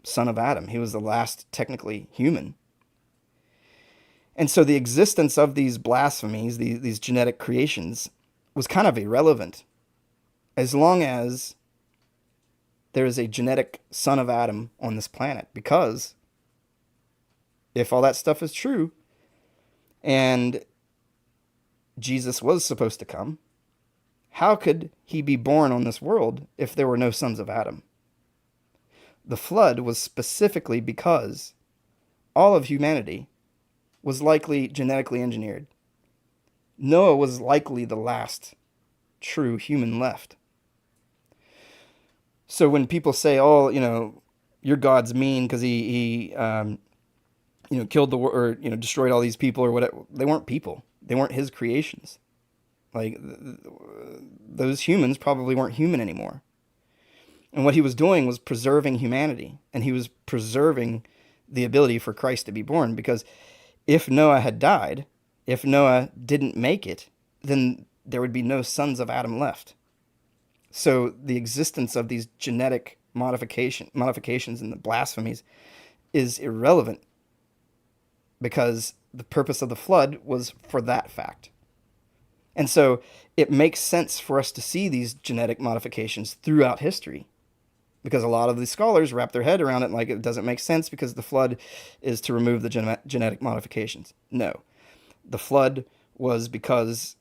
son of Adam. He was the last technically human. And so the existence of these blasphemies, these genetic creations, was kind of irrelevant as long as there is a genetic son of Adam on this planet. Because if all that stuff is true and Jesus was supposed to come, how could he be born on this world if there were no sons of Adam? The flood was specifically because all of humanity was likely genetically engineered. Noah was likely the last true human left. So when people say, "Oh, your God's mean because he killed or destroyed all these people or whatever," they weren't people. They weren't his creations. Like those humans probably weren't human anymore. And what he was doing was preserving humanity, and he was preserving the ability for Christ to be born. Because if Noah had died, if Noah didn't make it, then there would be no sons of Adam left. So the existence of these genetic modifications and the blasphemies is irrelevant, because the purpose of the flood was for that fact. And so it makes sense for us to see these genetic modifications throughout history, because a lot of the scholars wrap their head around it like it doesn't make sense because the flood is to remove the genetic modifications. No. The flood was because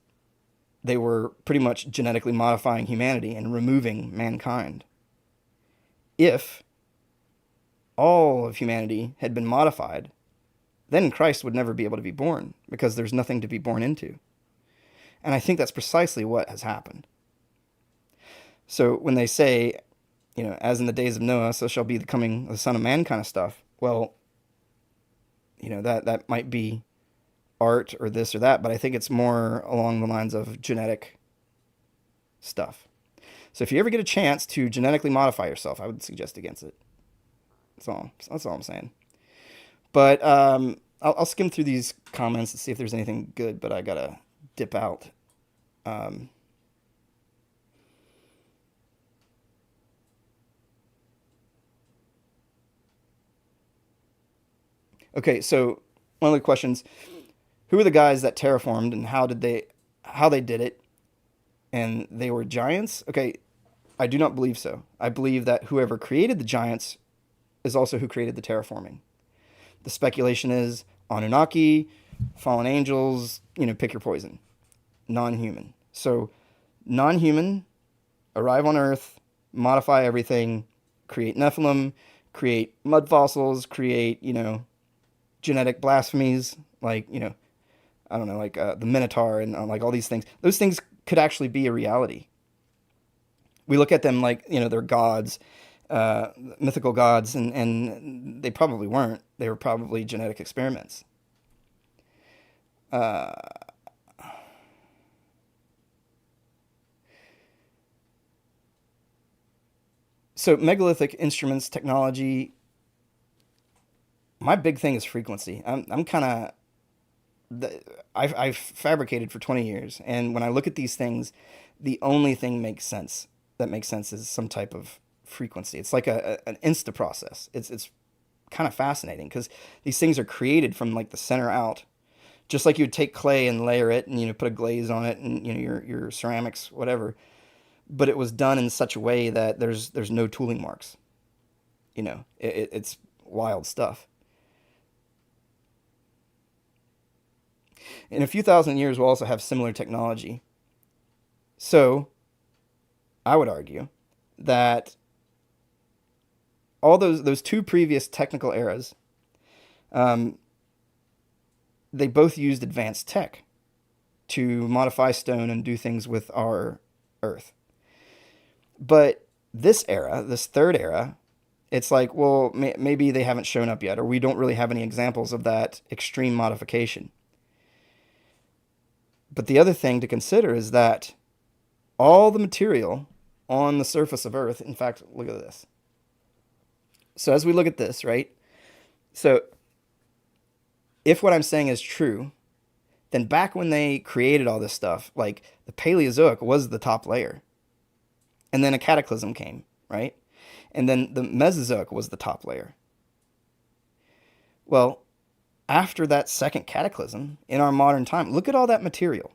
they were pretty much genetically modifying humanity and removing mankind. If all of humanity had been modified, then Christ would never be able to be born, because there's nothing to be born into. And I think that's precisely what has happened. So when they say, as in the days of Noah, so shall be the coming of the Son of Man kind of stuff, well, that might be art or this or that, but I think it's more along the lines of genetic stuff. So if you ever get a chance to genetically modify yourself, I would suggest against it. That's all I'm saying. But I'll skim through these comments and see if there's anything good, but I gotta dip out. Okay, so one of the questions: who are the guys that terraformed, and how they did it? And they were giants? Okay, I do not believe so. I believe that whoever created the giants is also who created the terraforming. The speculation is Anunnaki, fallen angels, pick your poison. Non-human. So non-human arrive on Earth, modify everything, create Nephilim, create mud fossils, create, genetic blasphemies, like, I don't know, like the Minotaur and like all these things. Those things could actually be a reality. We look at them like, they're gods, mythical gods, and they probably weren't. They were probably genetic experiments. So megalithic instruments, technology. My big thing is frequency. I'm kind of I've fabricated for 20 years, and when I look at these things, the only thing that makes sense is some type of frequency. It's like an insta process. It's kind of fascinating because these things are created from like the center out, just like you would take clay and layer it and put a glaze on it and your ceramics, whatever. But it was done in such a way that there's no tooling marks. It's wild stuff. In a few thousand years, we'll also have similar technology. So, I would argue that all those two previous technical eras, they both used advanced tech to modify stone and do things with our Earth. But this era, this third era, it's like, well, maybe they haven't shown up yet, or we don't really have any examples of that extreme modification. But the other thing to consider is that all the material on the surface of Earth, in fact, look at this. So as we look at this, right? So if what I'm saying is true, then back when they created all this stuff, like the Paleozoic was the top layer. And then a cataclysm came, right? And then the Mesozoic was the top layer. Well, after that second cataclysm in our modern time, look at all that material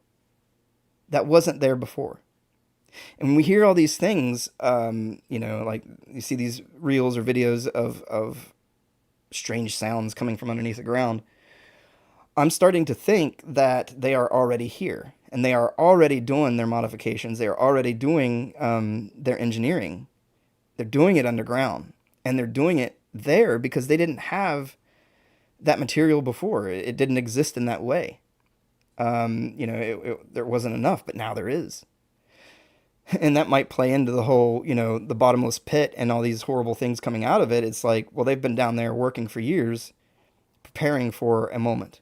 that wasn't there before. And when we hear all these things, like you see these reels or videos of strange sounds coming from underneath the ground, I'm starting to think that they are already here and they are already doing their modifications. They are already doing their engineering. They're doing it underground, and they're doing it there because they didn't have that material before. It didn't exist in that way. There wasn't enough, but now there is. And that might play into the whole, the bottomless pit and all these horrible things coming out of it. It's like, well, they've been down there working for years, preparing for a moment.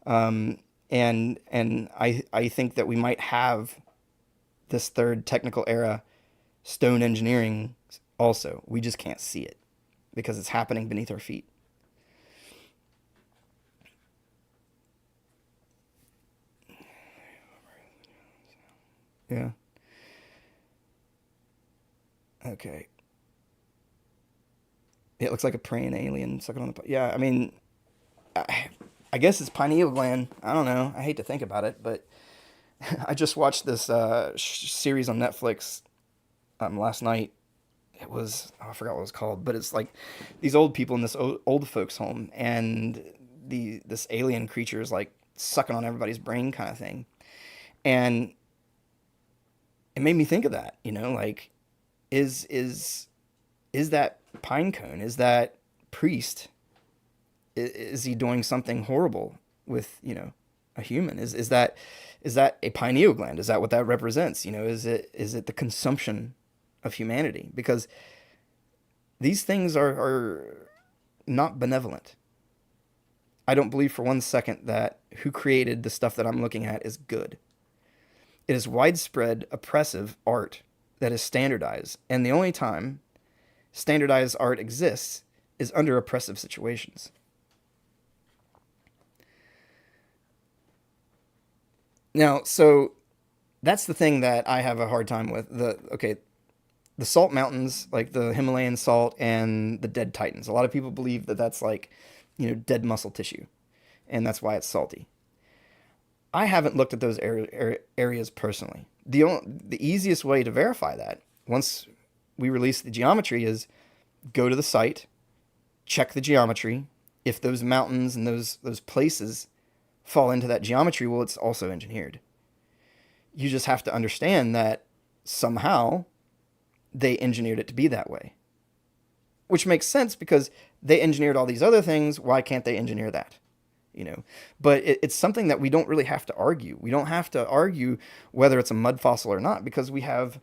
And I think that we might have this third technical era stone engineering also. We just can't see it because it's happening beneath our feet. Yeah. Okay. It looks like a praying alien sucking on the. Yeah, I mean, I guess it's pineal gland. I don't know. I hate to think about it, but I just watched this series on Netflix last night. It was, oh, I forgot what it was called, but it's like these old people in this old folks home, and this alien creature is like sucking on everybody's brain kind of thing, and it made me think of that. Like is is is that pine cone? Is that priest? Is he doing something horrible with a human? Is that a pineal gland? Is that what that represents? Is it the consumption of humanity? Because these things are not benevolent. I don't believe for one second that who created the stuff that I'm looking at is good. It is widespread oppressive art that is standardized, and the only time standardized art exists is under oppressive situations. Now, so that's the thing that I have a hard time with. The salt mountains, like the Himalayan salt and the dead titans. A lot of people believe that that's like, dead muscle tissue, and that's why it's salty. I haven't looked at those areas personally. The easiest way to verify that, once we release the geometry, is go to the site, check the geometry. If those mountains and those places fall into that geometry, well, it's also engineered. You just have to understand that somehow they engineered it to be that way. Which makes sense because they engineered all these other things. Why can't they engineer that? But it's something that we don't really have to argue. We don't have to argue whether it's a mud fossil or not because we have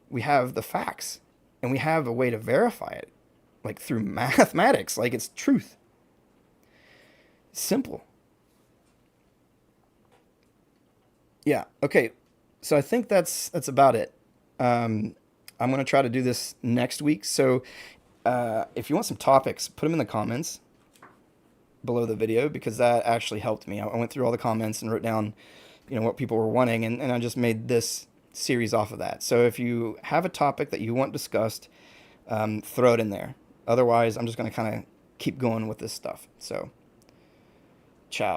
the facts and we have a way to verify it, like through mathematics, like it's truth. It's simple. Yeah. Okay. So I think that's about it. I'm gonna try to do this next week. So if you want some topics, put them in the comments below the video because that actually helped me. I went through all the comments and wrote down, what people were wanting, and I just made this series off of that. So if you have a topic that you want discussed, throw it in there. Otherwise, I'm just gonna kind of keep going with this stuff. So, ciao.